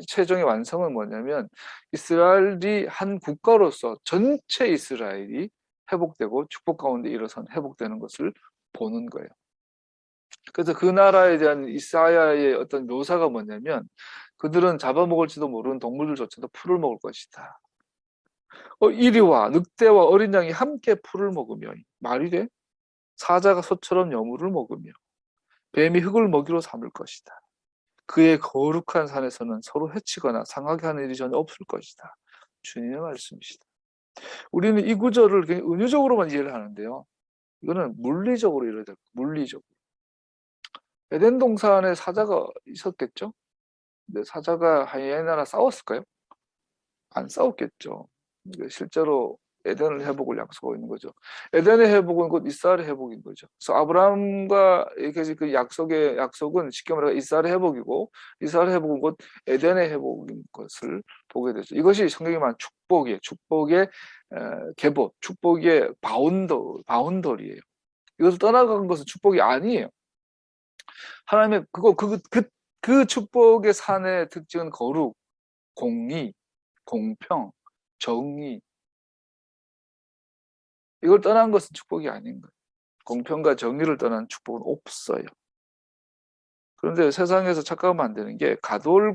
최종의 완성은 뭐냐면 이스라엘이 한 국가로서 전체 이스라엘이 회복되고 축복 가운데 일어선 회복되는 것을 보는 거예요. 그래서 그 나라에 대한 이사야의 어떤 묘사가 뭐냐면 그들은 잡아먹을지도 모르는 동물들조차도 풀을 먹을 것이다. 이리와 늑대와 어린 양이 함께 풀을 먹으며 말이 돼? 사자가 소처럼 여물을 먹으며 뱀이 흙을 먹이로 삼을 것이다. 그의 거룩한 산에서는 서로 해치거나 상하게 하는 일이 전혀 없을 것이다. 주님의 말씀이시다. 우리는 이 구절을 그냥 은유적으로만 이해를 하는데요. 이거는 물리적으로 이해를 돼요. 물리적으로. 에덴 동산에 사자가 있었겠죠? 근데 사자가 하이에나랑 싸웠을까요? 안 싸웠겠죠. 실제로 에덴을 회복을 약속하고 있는 거죠. 에덴의 회복은 곧 이스라엘의 회복인 거죠. 그래서 아브라함과 이렇게 그 약속은 쉽게 말해 이스라엘의 회복이고 이스라엘의 회복은 곧 에덴의 회복인 것을 보게 되죠. 이것이 성경에 말하는 축복의 계보, 축복의 바운더리예요. 이것을 떠나간 것은 축복이 아니에요. 하나님의 그 축복의 산의 특징은 거룩, 공의, 공평, 정의. 이걸 떠난 것은 축복이 아닌 거예요. 공평과 정의를 떠난 축복은 없어요. 그런데 세상에서 착각하면 안 되는 게 가돌은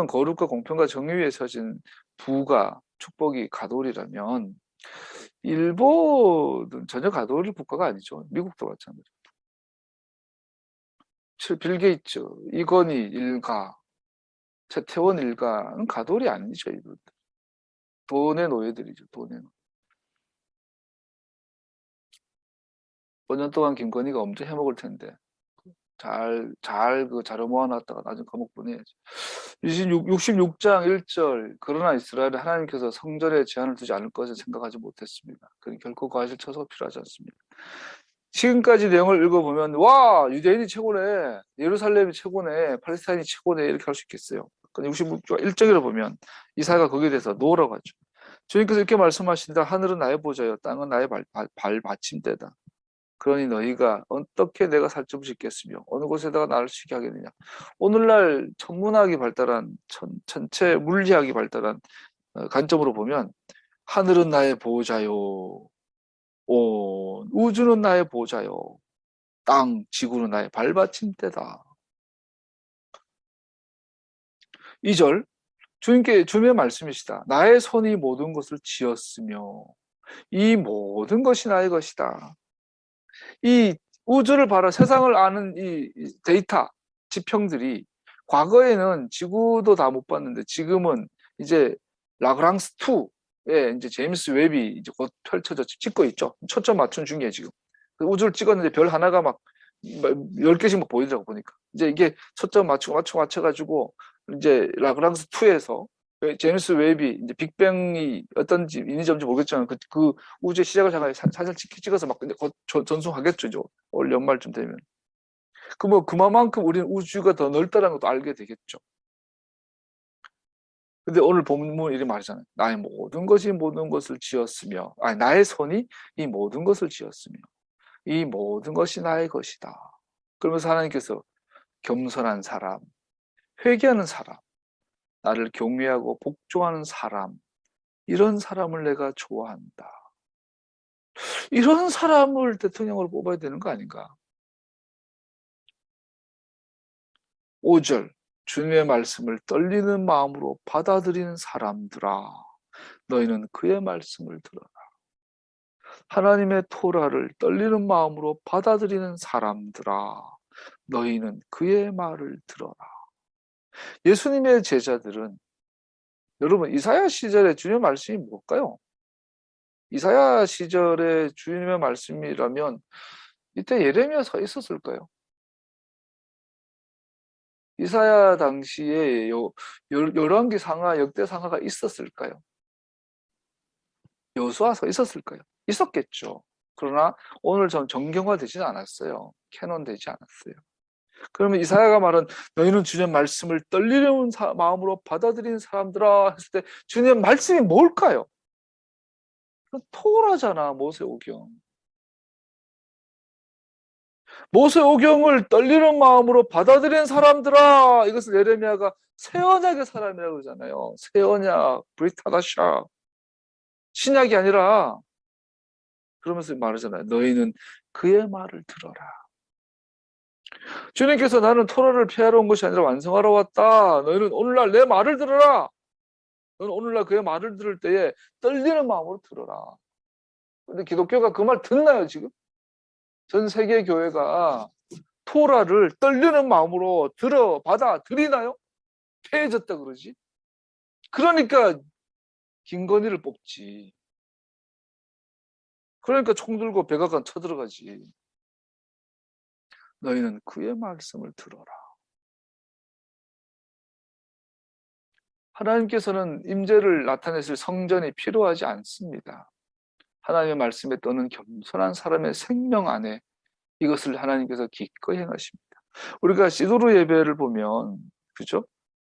거룩과 공평과 정의 위에 서진 축복이 가돌이라면 일본은 전혀 가돌 국가가 아니죠. 미국도 마찬가지죠. 빌 게이츠, 이건희 일가, 최태원 일가는 가돌이 아니죠. 이분들. 돈의 노예들이죠. 돈의 노예. 5년 동안 김건희가 엄청 해먹을 텐데. 잘 그 자료 모아놨다가 나중에 감옥 보내야지. 66장 1절 그러나 이스라엘은 하나님께서 성전에 제한을 두지 않을 것을 생각하지 못했습니다. 그는 결코 과실 처소가 필요하지 않습니다. 지금까지 내용을 읽어보면 와 유대인이 최고네, 예루살렘이 최고네, 팔레스타인이 최고네 이렇게 할 수 있겠어요. 66장 1절을 보면 이사야가 거기에 대해서 노라고 하죠. 주님께서 이렇게 말씀하신다. 하늘은 나의 보좌요 땅은 나의 발받침대다. 그러니 너희가 어떻게 내가 살점을 짓겠으며 어느 곳에다가 나를 쉬게 하겠느냐. 오늘날 천문학이 발달한 천체 물리학이 발달한 관점으로 보면 하늘은 나의 보호자요, 우주는 나의 보호자요, 땅, 지구는 나의 발받침대다. 2절 주님의 말씀이시다. 나의 손이 모든 것을 지었으며 이 모든 것이 나의 것이다. 이 우주를 바라 세상을 아는 이 데이터, 지평들이 과거에는 지구도 다 못 봤는데 지금은 이제 라그랑스 2에 이제 제임스 웹이 이제 곧 펼쳐져 찍고 있죠. 초점 맞춘 중이에요, 지금. 우주를 찍었는데 별 하나가 막 10개씩 막 보이더라고 보니까. 이제 이게 초점 맞춰가지고 이제 라그랑스 2에서 제임스 웹이 이제 빅뱅이 어떤지 인위적인지 모르겠지만 그 우주의 시작을 사실 찍어서 막 근데 곧 전송하겠죠. 이제 올 연말쯤 되면. 그만큼 우리는 우주가 더 넓다는 것도 알게 되겠죠. 근데 오늘 본문 이렇게 말하잖아요. 나의 모든 것이 모든 것을 지었으며, 나의 손이 이 모든 것을 지었으며, 이 모든 것이 나의 것이다. 그러면서 하나님께서 겸손한 사람, 회개하는 사람, 나를 경외하고 복종하는 사람, 이런 사람을 내가 좋아한다. 이런 사람을 대통령으로 뽑아야 되는 거 아닌가? 5절 주님의 말씀을 떨리는 마음으로 받아들이는 사람들아, 너희는 그의 말씀을 들어라. 하나님의 토라를 떨리는 마음으로 받아들이는 사람들아, 너희는 그의 말을 들어라. 예수님의 제자들은 여러분 이사야 시절에 주님의 말씀이 뭘까요? 이사야 시절에 주님의 말씀이라면 이때 예레미야서가 있었을까요? 이사야 당시에 열왕기 상하, 역대 상하가 있었을까요? 여수아서 있었을까요? 있었겠죠. 그러나 오늘 전 정경화되지는 않았어요. 캐논되지 않았어요. 그러면 이사야가 말한 너희는 주님의 말씀을 떨리는 마음으로 받아들이는 사람들아 했을 때 주님의 말씀이 뭘까요? 토라잖아, 모세오경. 모세오경을 떨리는 마음으로 받아들이는 사람들아, 이것을 예레미야가 새 언약의 사람이라고 그러잖아요. 새 언약, 브리타다샤. 신약이 아니라 그러면서 말하잖아요. 너희는 그의 말을 들어라. 주님께서 나는 토라를 폐하러 온 것이 아니라 완성하러 왔다. 너희는 오늘날 내 말을 들어라. 너는 오늘날 그의 말을 들을 때에 떨리는 마음으로 들어라. 근데 기독교가 그 말 듣나요, 지금? 전 세계 교회가 토라를 떨리는 마음으로 받아들이나요? 폐해졌다 그러지? 그러니까 김건희를 뽑지. 그러니까 총 들고 백악관 쳐들어가지. 너희는 그의 말씀을 들어라. 하나님께서는 임재를 나타내실 성전이 필요하지 않습니다. 하나님의 말씀에 떠는 겸손한 사람의 생명 안에 이것을 하나님께서 기꺼이 행하십니다. 우리가 시도르 예배를 보면 그죠?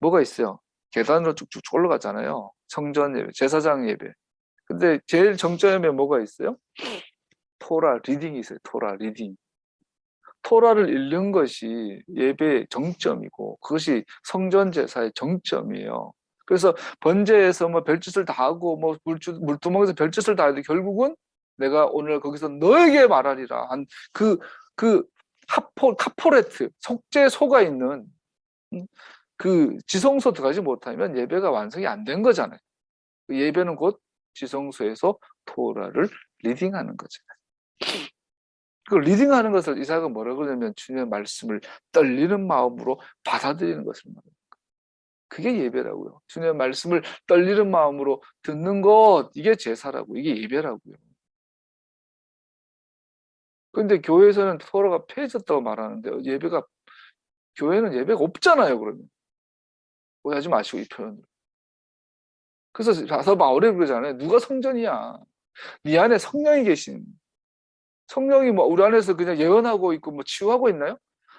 뭐가 있어요? 계단으로 쭉쭉 올라가잖아요. 성전 예배, 제사장 예배. 근데 제일 정점에 뭐가 있어요? 토라 리딩이 있어요. 토라 리딩. 토라를 읽는 것이 예배의 정점이고 그것이 성전 제사의 정점이에요. 그래서 번제에서 뭐 별짓을 다 하고 뭐 물두멍에서 별짓을 다 해도 결국은 내가 오늘 거기서 너에게 말하리라 한 그 카포레트 속죄 소가 있는 그 지성소 들어가지 못하면 예배가 완성이 안 된 거잖아요. 그 예배는 곧 지성소에서 토라를 리딩하는 거잖아요. 그 리딩하는 것을 이사야가 뭐라고 그러냐면 주님의 말씀을 떨리는 마음으로 받아들이는 것을 말합니다. 그게 예배라고요. 주님의 말씀을 떨리는 마음으로 듣는 것, 이게 제사라고, 이게 예배라고요. 근데 교회에서는 토라가 폐해졌다고 말하는데 교회는 예배가 없잖아요. 그러면 오해하지 마시고 이 표현을. 그래서 가서 바울이 그러잖아요. 누가 성전이야? 네 안에 성령이 계신, 성령이 뭐 우리 안에서 그냥 예언하고 있고 뭐 치유하고 있나요?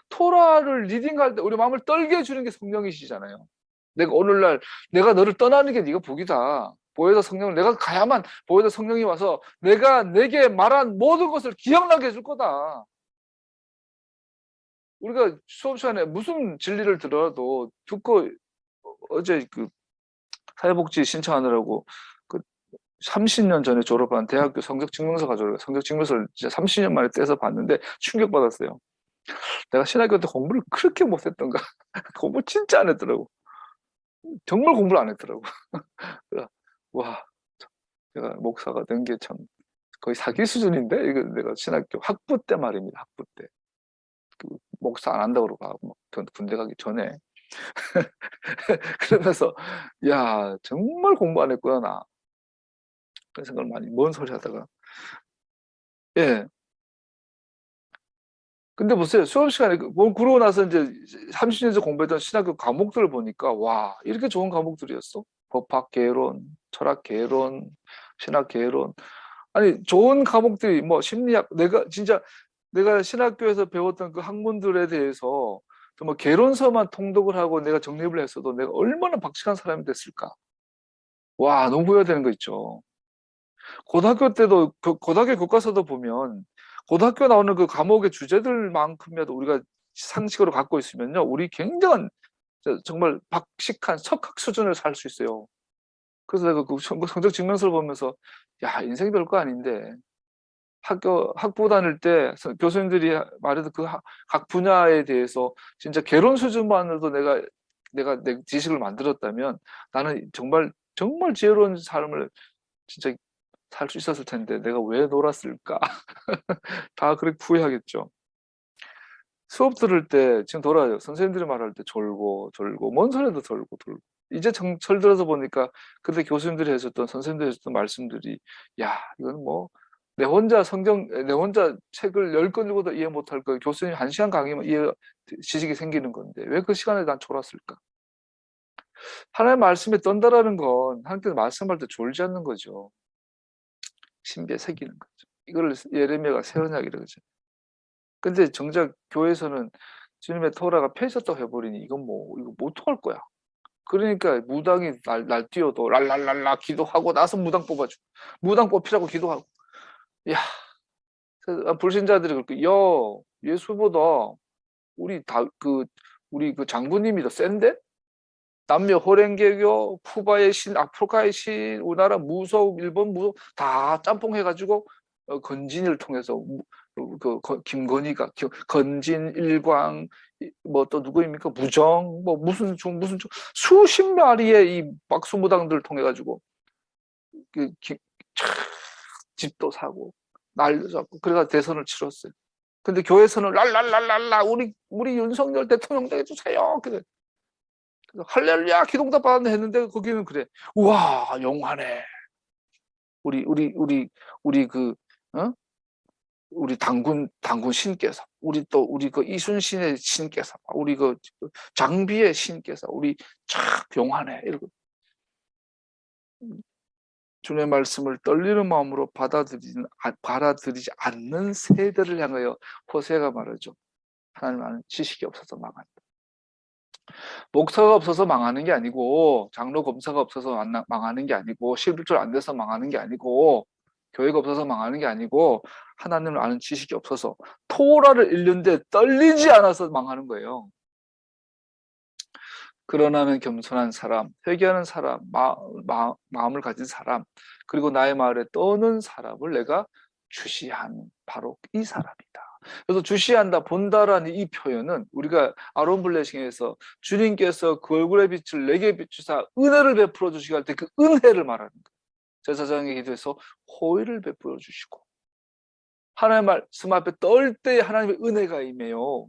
토라를 리딩할 때 우리 마음을 떨게 해주는 게 성령이시잖아요. 내가 오늘날 내가 너를 떠나는 게 네가 복이다. 보혜사 성령을 내가 가야만 보혜사 성령이 와서 내가 내게 말한 모든 것을 기억나게 해줄 거다. 우리가 수업 시간에 무슨 진리를 들어도 듣고 어제 그 사회복지 신청하느라고 그 30년 전에 졸업한 대학교 성적 증명서 가져오고 성적 증명서를 진짜 30년 만에 떼서 봤는데 충격받았어요. 내가 신학교 때 공부를 그렇게 못했던가. 공부 진짜 안 했더라고. 정말 공부를 안 했더라고. 와, 내가 목사가 된 게 참 거의 사기 수준인데? 이거 내가 신학교 학부 때 말입니다. 학부 때. 그 목사 안 한다고 그러고 막 군대 가기 전에. 그러면서 야, 정말 공부 안 했구나 나. 그런 생각을 많이 뭔 소리 하다가. 예. 근데 보세요. 수업 시간에 그러고 나서 이제 30년 전 공부했던 신학교 과목들을 보니까 와, 이렇게 좋은 과목들이었어. 법학 개론, 철학 개론, 신학 개론. 아니, 좋은 과목들이 뭐 심리학, 내가 신학교에서 배웠던 그 학문들에 대해서 정말 개론서만 통독을 하고 내가 정립을 했어도 내가 얼마나 박식한 사람이 됐을까. 와, 너무 후회되는 거 있죠. 고등학교 때도 고등학교 교과서도 보면 고등학교 나오는 그 과목의 주제들만큼이라도 우리가 상식으로 갖고 있으면요, 우리 굉장한 정말 박식한 석학 수준을 살 수 있어요. 그래서 내가 그 성적 증명서를 보면서 야, 인생이 별거 아닌데 학부 다닐 때 교수님들이 말해도 그 각 분야에 대해서 진짜 개론 수준만으로도 내가 내 지식을 만들었다면 나는 정말 지혜로운 삶을 진짜 살 수 있었을 텐데 내가 왜 놀았을까? 다 그렇게 후회하겠죠. 수업 들을 때 지금 돌아요. 선생님들이 말할 때 졸고 뭔 소리도 졸고. 이제 철 들어서 보니까 그때 교수님들이 해줬던 선생님들이 해줬던 말씀들이 야, 이건 뭐 내 혼자 책을 10권 읽어도 이해 못할 거 교수님 1시간 강의면 지식이 생기는 건데 왜 그 시간에 난 졸았을까? 하나님의 말씀에 떤다라는 건 하나님께서 말씀할 때 졸지 않는 거죠. 신비에 새기는 거죠. 이걸 예레미야가 새 언약이라고 그러죠. 근데 정작 교회에서는 주님의 토라가 폐해졌다고 해버리니 이거 못 통할 거야. 그러니까 무당이 날뛰어도 랄랄랄라 기도하고 나서 무당 뽑아주고 무당 뽑히라고 기도하고 야, 불신자들이 그렇게 야, 예수보다 우리 우리 그 장군님이 더 센데? 남녀 호랭개교, 쿠바의 신, 아프리카의 신, 우리나라 무속, 일본 무속 다 짬뽕 해가지고 건진이를 통해서 김건희가 건진, 일광, 뭐 또 누구입니까? 무정, 뭐 무슨 중 수십 마리의 이 박수무당들을 통해 가지고 그 집도 사고 날도 잡고 그래가 대선을 치렀어요. 근데 교회에서는 랄랄랄랄라 우리 윤석열 대통령 되해주세요. 그래. 할렐루야 기동답 받았네 했는데 거기는 그래. 우와 용하네. 우리 그 어? 우리 당군 신께서 우리 그 이순신의 신께서 우리 그 장비의 신께서 우리 참 용하네 이러고 주님의 말씀을 떨리는 마음으로 받아들이지 않는 세대를 향하여 호세가 말하죠. 하나님 아는 지식이 없어서 망한다. 목사가 없어서 망하는 게 아니고 장로 검사가 없어서 망하는 게 아니고 11절 안 돼서 망하는 게 아니고 교회가 없어서 망하는 게 아니고 하나님을 아는 지식이 없어서 토라를 읽는데 떨리지 않아서 망하는 거예요. 그러나는 겸손한 사람, 회개하는 사람, 마음을 가진 사람, 그리고 나의 말에 떠는 사람을 내가 주시한 바로 이 사람이다. 그래서 주시한다, 본다라는 이 표현은 우리가 아론 블레싱에서 주님께서 그 얼굴의 빛을 내게 비추사 은혜를 베풀어 주시게 할 때 그 은혜를 말하는 거예요. 제사장의 기도에서 호의를 베풀어 주시고 하나님의 말씀 앞에 떨 때 하나님의 은혜가 임해요.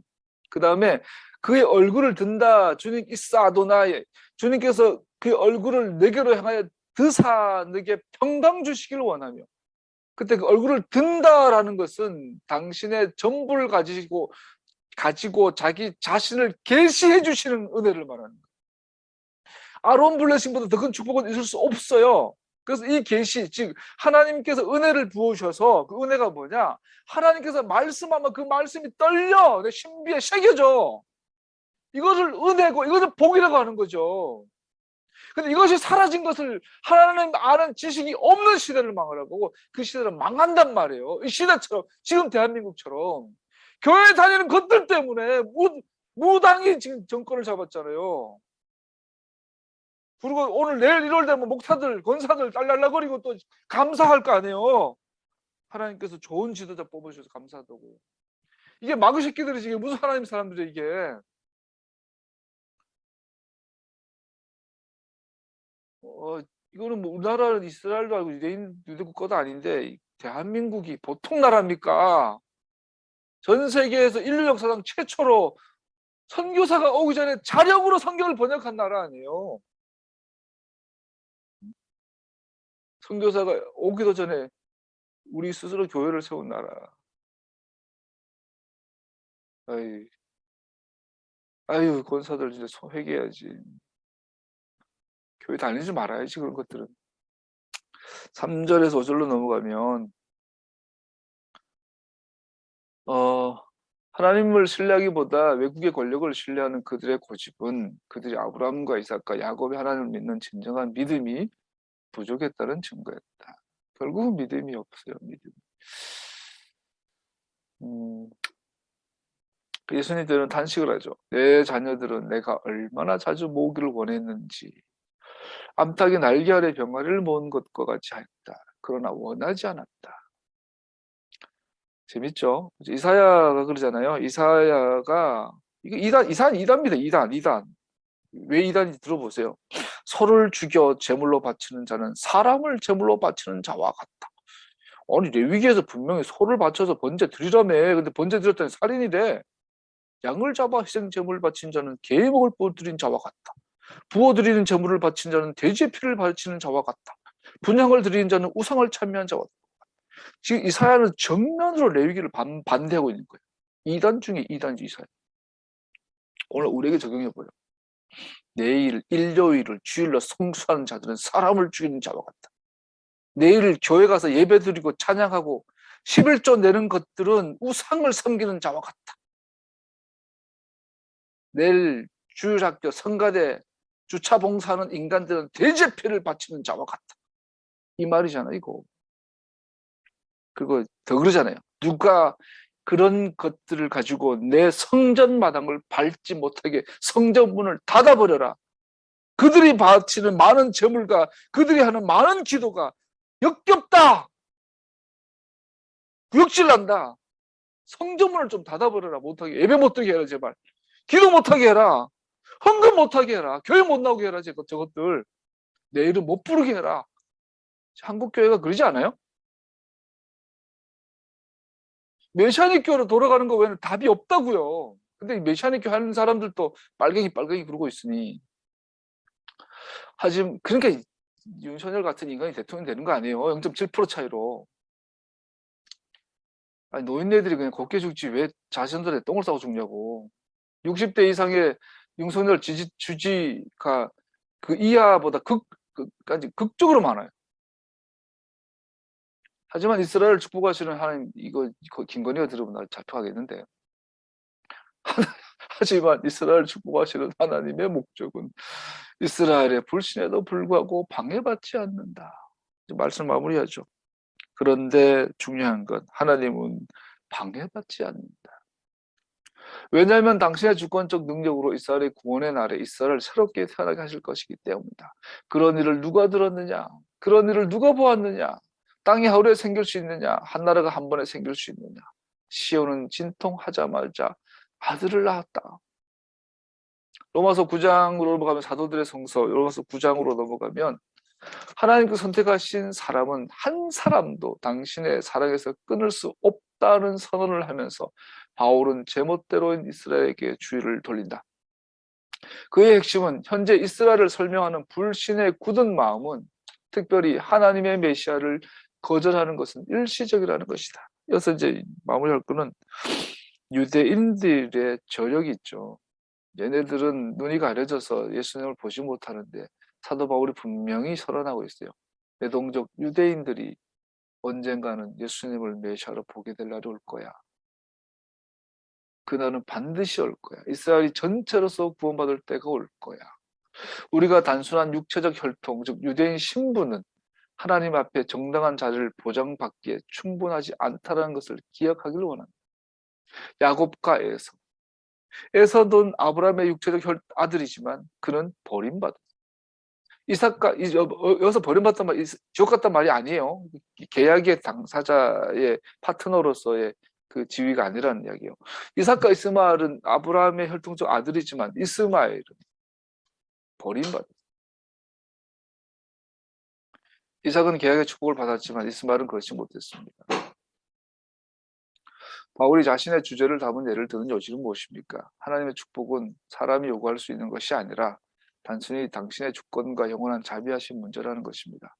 그 다음에 그의 얼굴을 든다. 주님 이사 아도나이. 주님께서 그의 얼굴을 내게로 향하여 드사 내게 평강 주시기를 원하며 그때 그 얼굴을 든다라는 것은 당신의 전부를 가지고 자기 자신을 계시해 주시는 은혜를 말하는 거예요. 아론 블레싱보다 더 큰 축복은 있을 수 없어요. 그래서 이 계시, 즉 하나님께서 은혜를 부으셔서 그 은혜가 뭐냐? 하나님께서 말씀하면 그 말씀이 떨려 내 신비에 새겨져. 이것을 은혜고 이것을 복이라고 하는 거죠. 근데 이것이 사라진 것을 하나님 아는 지식이 없는 시대를 망하라고 그 시대를 망한단 말이에요. 이 시대처럼 지금 대한민국처럼 교회 다니는 것들 때문에 무당이 지금 정권을 잡았잖아요. 그리고 오늘 내일 1월 되면 목사들 권사들 딸랄라거리고 또 감사할 거 아니에요. 하나님께서 좋은 지도자 뽑으셔서 감사하다고. 이게 마귀 새끼들이 지금 무슨 하나님 사람들이 이게. 이거는 뭐 우리나라는 이스라엘도 아니고 유대 국가도 아닌데 대한민국이 보통 나라입니까? 전 세계에서 인류 역사상 최초로 선교사가 오기 전에 자력으로 성경을 번역한 나라 아니에요. 선교사가 오기도 전에 우리 스스로 교회를 세운 나라. 아유, 권사들 진짜 회개해야지. 교회 다니지 말아야지, 그런 것들은. 3절에서 5절로 넘어가면 하나님을 신뢰하기보다 외국의 권력을 신뢰하는 그들의 고집은 그들이 아브라함과 이삭과 야곱의 하나님을 믿는 진정한 믿음이 부족했다는 증거였다. 결국은 믿음이 없어요. 믿음. 예수님들은 단식을 하죠. 내 자녀들은 내가 얼마나 자주 모으기를 원했는지 암탉이 날개 아래 병아리를 모은 것과 같이 하였다. 그러나 원하지 않았다. 재밌죠? 이사야가 그러잖아요. 이사야가 이거 이단입니다. 이단. 왜 이단인지 들어보세요. 소를 죽여 제물로 바치는 자는 사람을 제물로 바치는 자와 같다. 아니 레위기에서 분명히 소를 바쳐서 번제 드리라며. 근데 번제 드렸더니 살인이래. 양을 잡아 희생 제물을 바친 자는 개의 목을 부어드린 자와 같다. 부어드리는 제물을 바친 자는 돼지의 피를 바치는 자와 같다. 분향을 드리는 자는 우상을 찬미한 자와 같다. 지금 이사야는 정면으로 레위기를 반대하고 있는 거예요. 2단 중에 2단이죠, 이사야. 오늘 우리에게 적용해보요. 내일 일요일을 주일로 성수하는 자들은 사람을 죽이는 자와 같다. 내일 교회 가서 예배 드리고 찬양하고 11조 내는 것들은 우상을 섬기는 자와 같다. 내일 주일학교 성가대 주차 봉사하는 인간들은 돼지의 피를 바치는 자와 같다. 이 말이잖아, 이거. 그리고 더 그러잖아요. 누가 그런 것들을 가지고 내 성전 마당을 밟지 못하게 성전문을 닫아버려라. 그들이 바치는 많은 제물과 그들이 하는 많은 기도가 역겹다. 구역질난다. 성전문을 좀 닫아버려라. 못하게. 예배 못하게 해라, 제발. 기도 못하게 해라. 헌금 못하게 해라. 교회 못 나오게 해라. 저것들. 내 이름 못 부르게 해라. 한국교회가 그러지 않아요? 메시아닉교로 돌아가는 거 외에는 답이 없다고요. 근데 메시아닉교 하는 사람들도 빨갱이 그러고 있으니. 하지만 그러니까 윤석열 같은 인간이 대통령 되는 거 아니에요. 0.7% 차이로. 아니, 노인네들이 그냥 곱게 죽지 왜 자신들의 똥을 싸고 죽냐고. 60대 이상의 윤석열 주지가 그 이하보다 극적으로 많아요. 하지만 이스라엘을 축복하시는 하나님, 이거 김건희가 들으면 나 잡혀가겠는데. 하지만 이스라엘을 축복하시는 하나님의 목적은 이스라엘의 불신에도 불구하고 방해받지 않는다. 말씀 마무리하죠. 그런데 중요한 건 하나님은 방해받지 않는다. 왜냐하면 당신의 주권적 능력으로 이스라엘의 구원의 날에 이스라엘을 새롭게 태어나게 하실 것이기 때문이다. 그런 일을 누가 들었느냐? 그런 일을 누가 보았느냐? 땅이 하루에 생길 수 있느냐? 한 나라가 한 번에 생길 수 있느냐? 시온은 진통하자마자 아들을 낳았다. 로마서 9장으로 넘어가면 사도들의 성서, 로마서 9장으로 넘어가면 하나님께서 선택하신 사람은 한 사람도 당신의 사랑에서 끊을 수 없다는 선언을 하면서 바울은 제멋대로인 이스라엘에게 주의를 돌린다. 그의 핵심은 현재 이스라엘을 설명하는 불신의 굳은 마음은 특별히 하나님의 메시아를 거절하는 것은 일시적이라는 것이다. 여기서 이제 마무리할 거는 유대인들의 저력이 있죠. 얘네들은 눈이 가려져서 예수님을 보지 못하는데 사도 바울이 분명히 선언하고 있어요. 내동족 유대인들이 언젠가는 예수님을 메시아로 보게 될 날이 올 거야. 그날은 반드시 올 거야. 이스라엘이 전체로서 구원받을 때가 올 거야. 우리가 단순한 육체적 혈통, 즉 유대인 신분은 하나님 앞에 정당한 자리를 보장받기에 충분하지 않다는 것을 기억하기를 원합니다. 야곱과 에서는 아브라함의 육체적 아들이지만 그는 버림받았어요. 이삭과 여기서 버림받았단 말이 지옥 갔단 말이 아니에요. 계약의 당사자의 파트너로서의 그 지위가 아니라는 이야기예요. 이삭과 이스마엘은 아브라함의 혈통적 아들이지만 이스마엘은 버림받았어요. 이삭은 계약의 축복을 받았지만 이스마엘은 그렇지 못했습니다. 바울이 자신의 주제를 담은 예를 드는 요지는 무엇입니까? 하나님의 축복은 사람이 요구할 수 있는 것이 아니라 단순히 당신의 주권과 영원한 자비하신 문제라는 것입니다.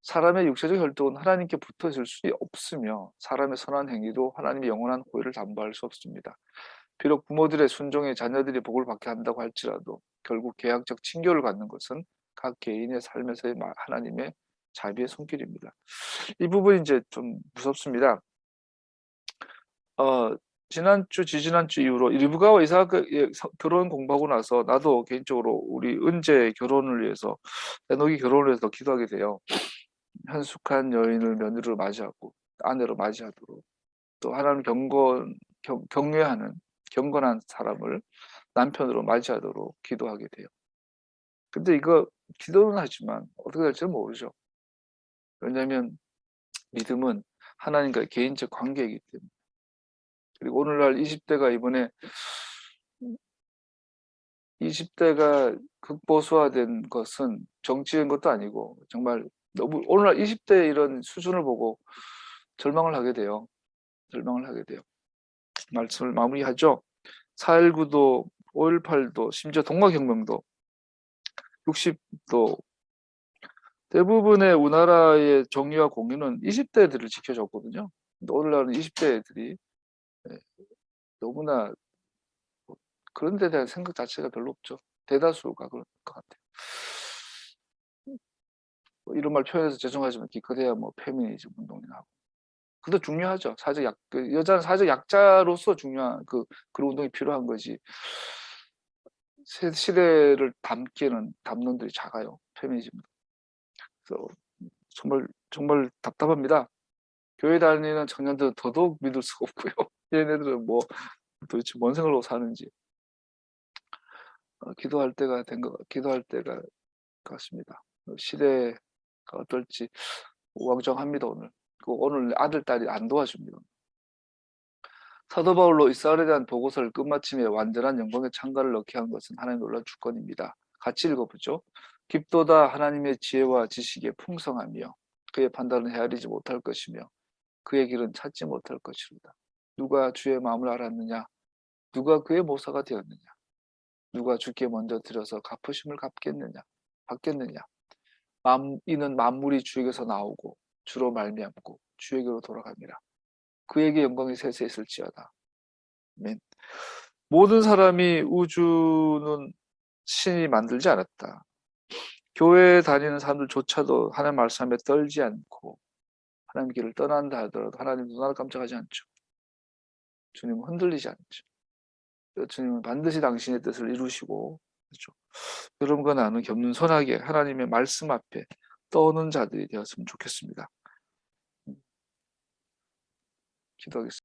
사람의 육체적 혈통은 하나님께 붙어 있을 수 없으며 사람의 선한 행위도 하나님의 영원한 호의를 담보할 수 없습니다. 비록 부모들의 순종에 자녀들이 복을 받게 한다고 할지라도 결국 계약적 친교를 갖는 것은 각 개인의 삶에서의 하나님의 자비의 손길입니다. 이 부분이 이제 좀 무섭습니다. 지난주, 지지난주 이후로 리브가와 이삭의 결혼 공부하고 나서 나도 개인적으로 우리 은재 결혼을 위해서, 에녹이 결혼을 위해서 기도하게 돼요. 현숙한 여인을 며느리로 맞이하고 아내로 맞이하도록, 또 하나님 경외하는 경건한 사람을 남편으로 맞이하도록 기도하게 돼요. 근데 이거 기도는 하지만 어떻게 될지는 모르죠. 왜냐하면 믿음은 하나님과의 개인적 관계이기 때문에. 그리고 오늘날 20대가 극보수화된 것은 정치인 것도 아니고 정말 너무 오늘날 20대 이런 수준을 보고 절망을 하게 돼요. 말씀을 마무리하죠. 4.19도 5.18도 심지어 동학혁명도 60도 대부분의 우리나라의 정의와 공의는 20대들을 지켜줬거든요. 근데 오늘날은 20대들이 너무나 그런 데 대한 생각 자체가 별로 없죠. 대다수가 그럴 것 같아요. 이런 말 표현해서 죄송하지만 기껏해야 뭐 페미니즘 운동이나 하고. 그것도 중요하죠. 여자는 사회적 약자로서 중요한 그런 운동이 필요한 거지. 시대를 담는 놈들이 작아요. 페미니즘. 그래서 정말 답답합니다. 교회 다니는 청년들은 더더욱 믿을 수가 없고요. 얘네들은 뭐 도대체 뭔 생각으로 사는지. 기도할 때가 같습니다. 시대가 어떨지 우왕좌왕합니다. 오늘 아들, 딸이 안 도와줍니다. 사도 바울로 이스라엘에 대한 보고서를 끝마침에 완전한 영광의 창가를 넣게 한 것은 하나님의 놀라운 주권입니다. 같이 읽어보죠. 깊도다 하나님의 지혜와 지식에 풍성하며 그의 판단은 헤아리지 못할 것이며 그의 길은 찾지 못할 것이로다. 누가 주의 마음을 알았느냐? 누가 그의 모사가 되었느냐? 누가 주께 먼저 들여서 갚으심을 받겠느냐? 이는 만물이 주에게서 나오고 주로 말미암고 주에게로 돌아갑니다. 그에게 영광이 세세 있을지어다. 아멘. 모든 사람이 우주는 신이 만들지 않았다. 교회에 다니는 사람들조차도 하나님 말씀에 떨지 않고 하나님 길을 떠난다 하더라도 하나님 눈알 깜짝하지 않죠. 주님은 흔들리지 않죠. 주님은 반드시 당신의 뜻을 이루시고, 그렇죠. 여러분과 나는 겸손하게 하나님의 말씀 앞에 떠오는 자들이 되었으면 좋겠습니다. 기도하겠습니다.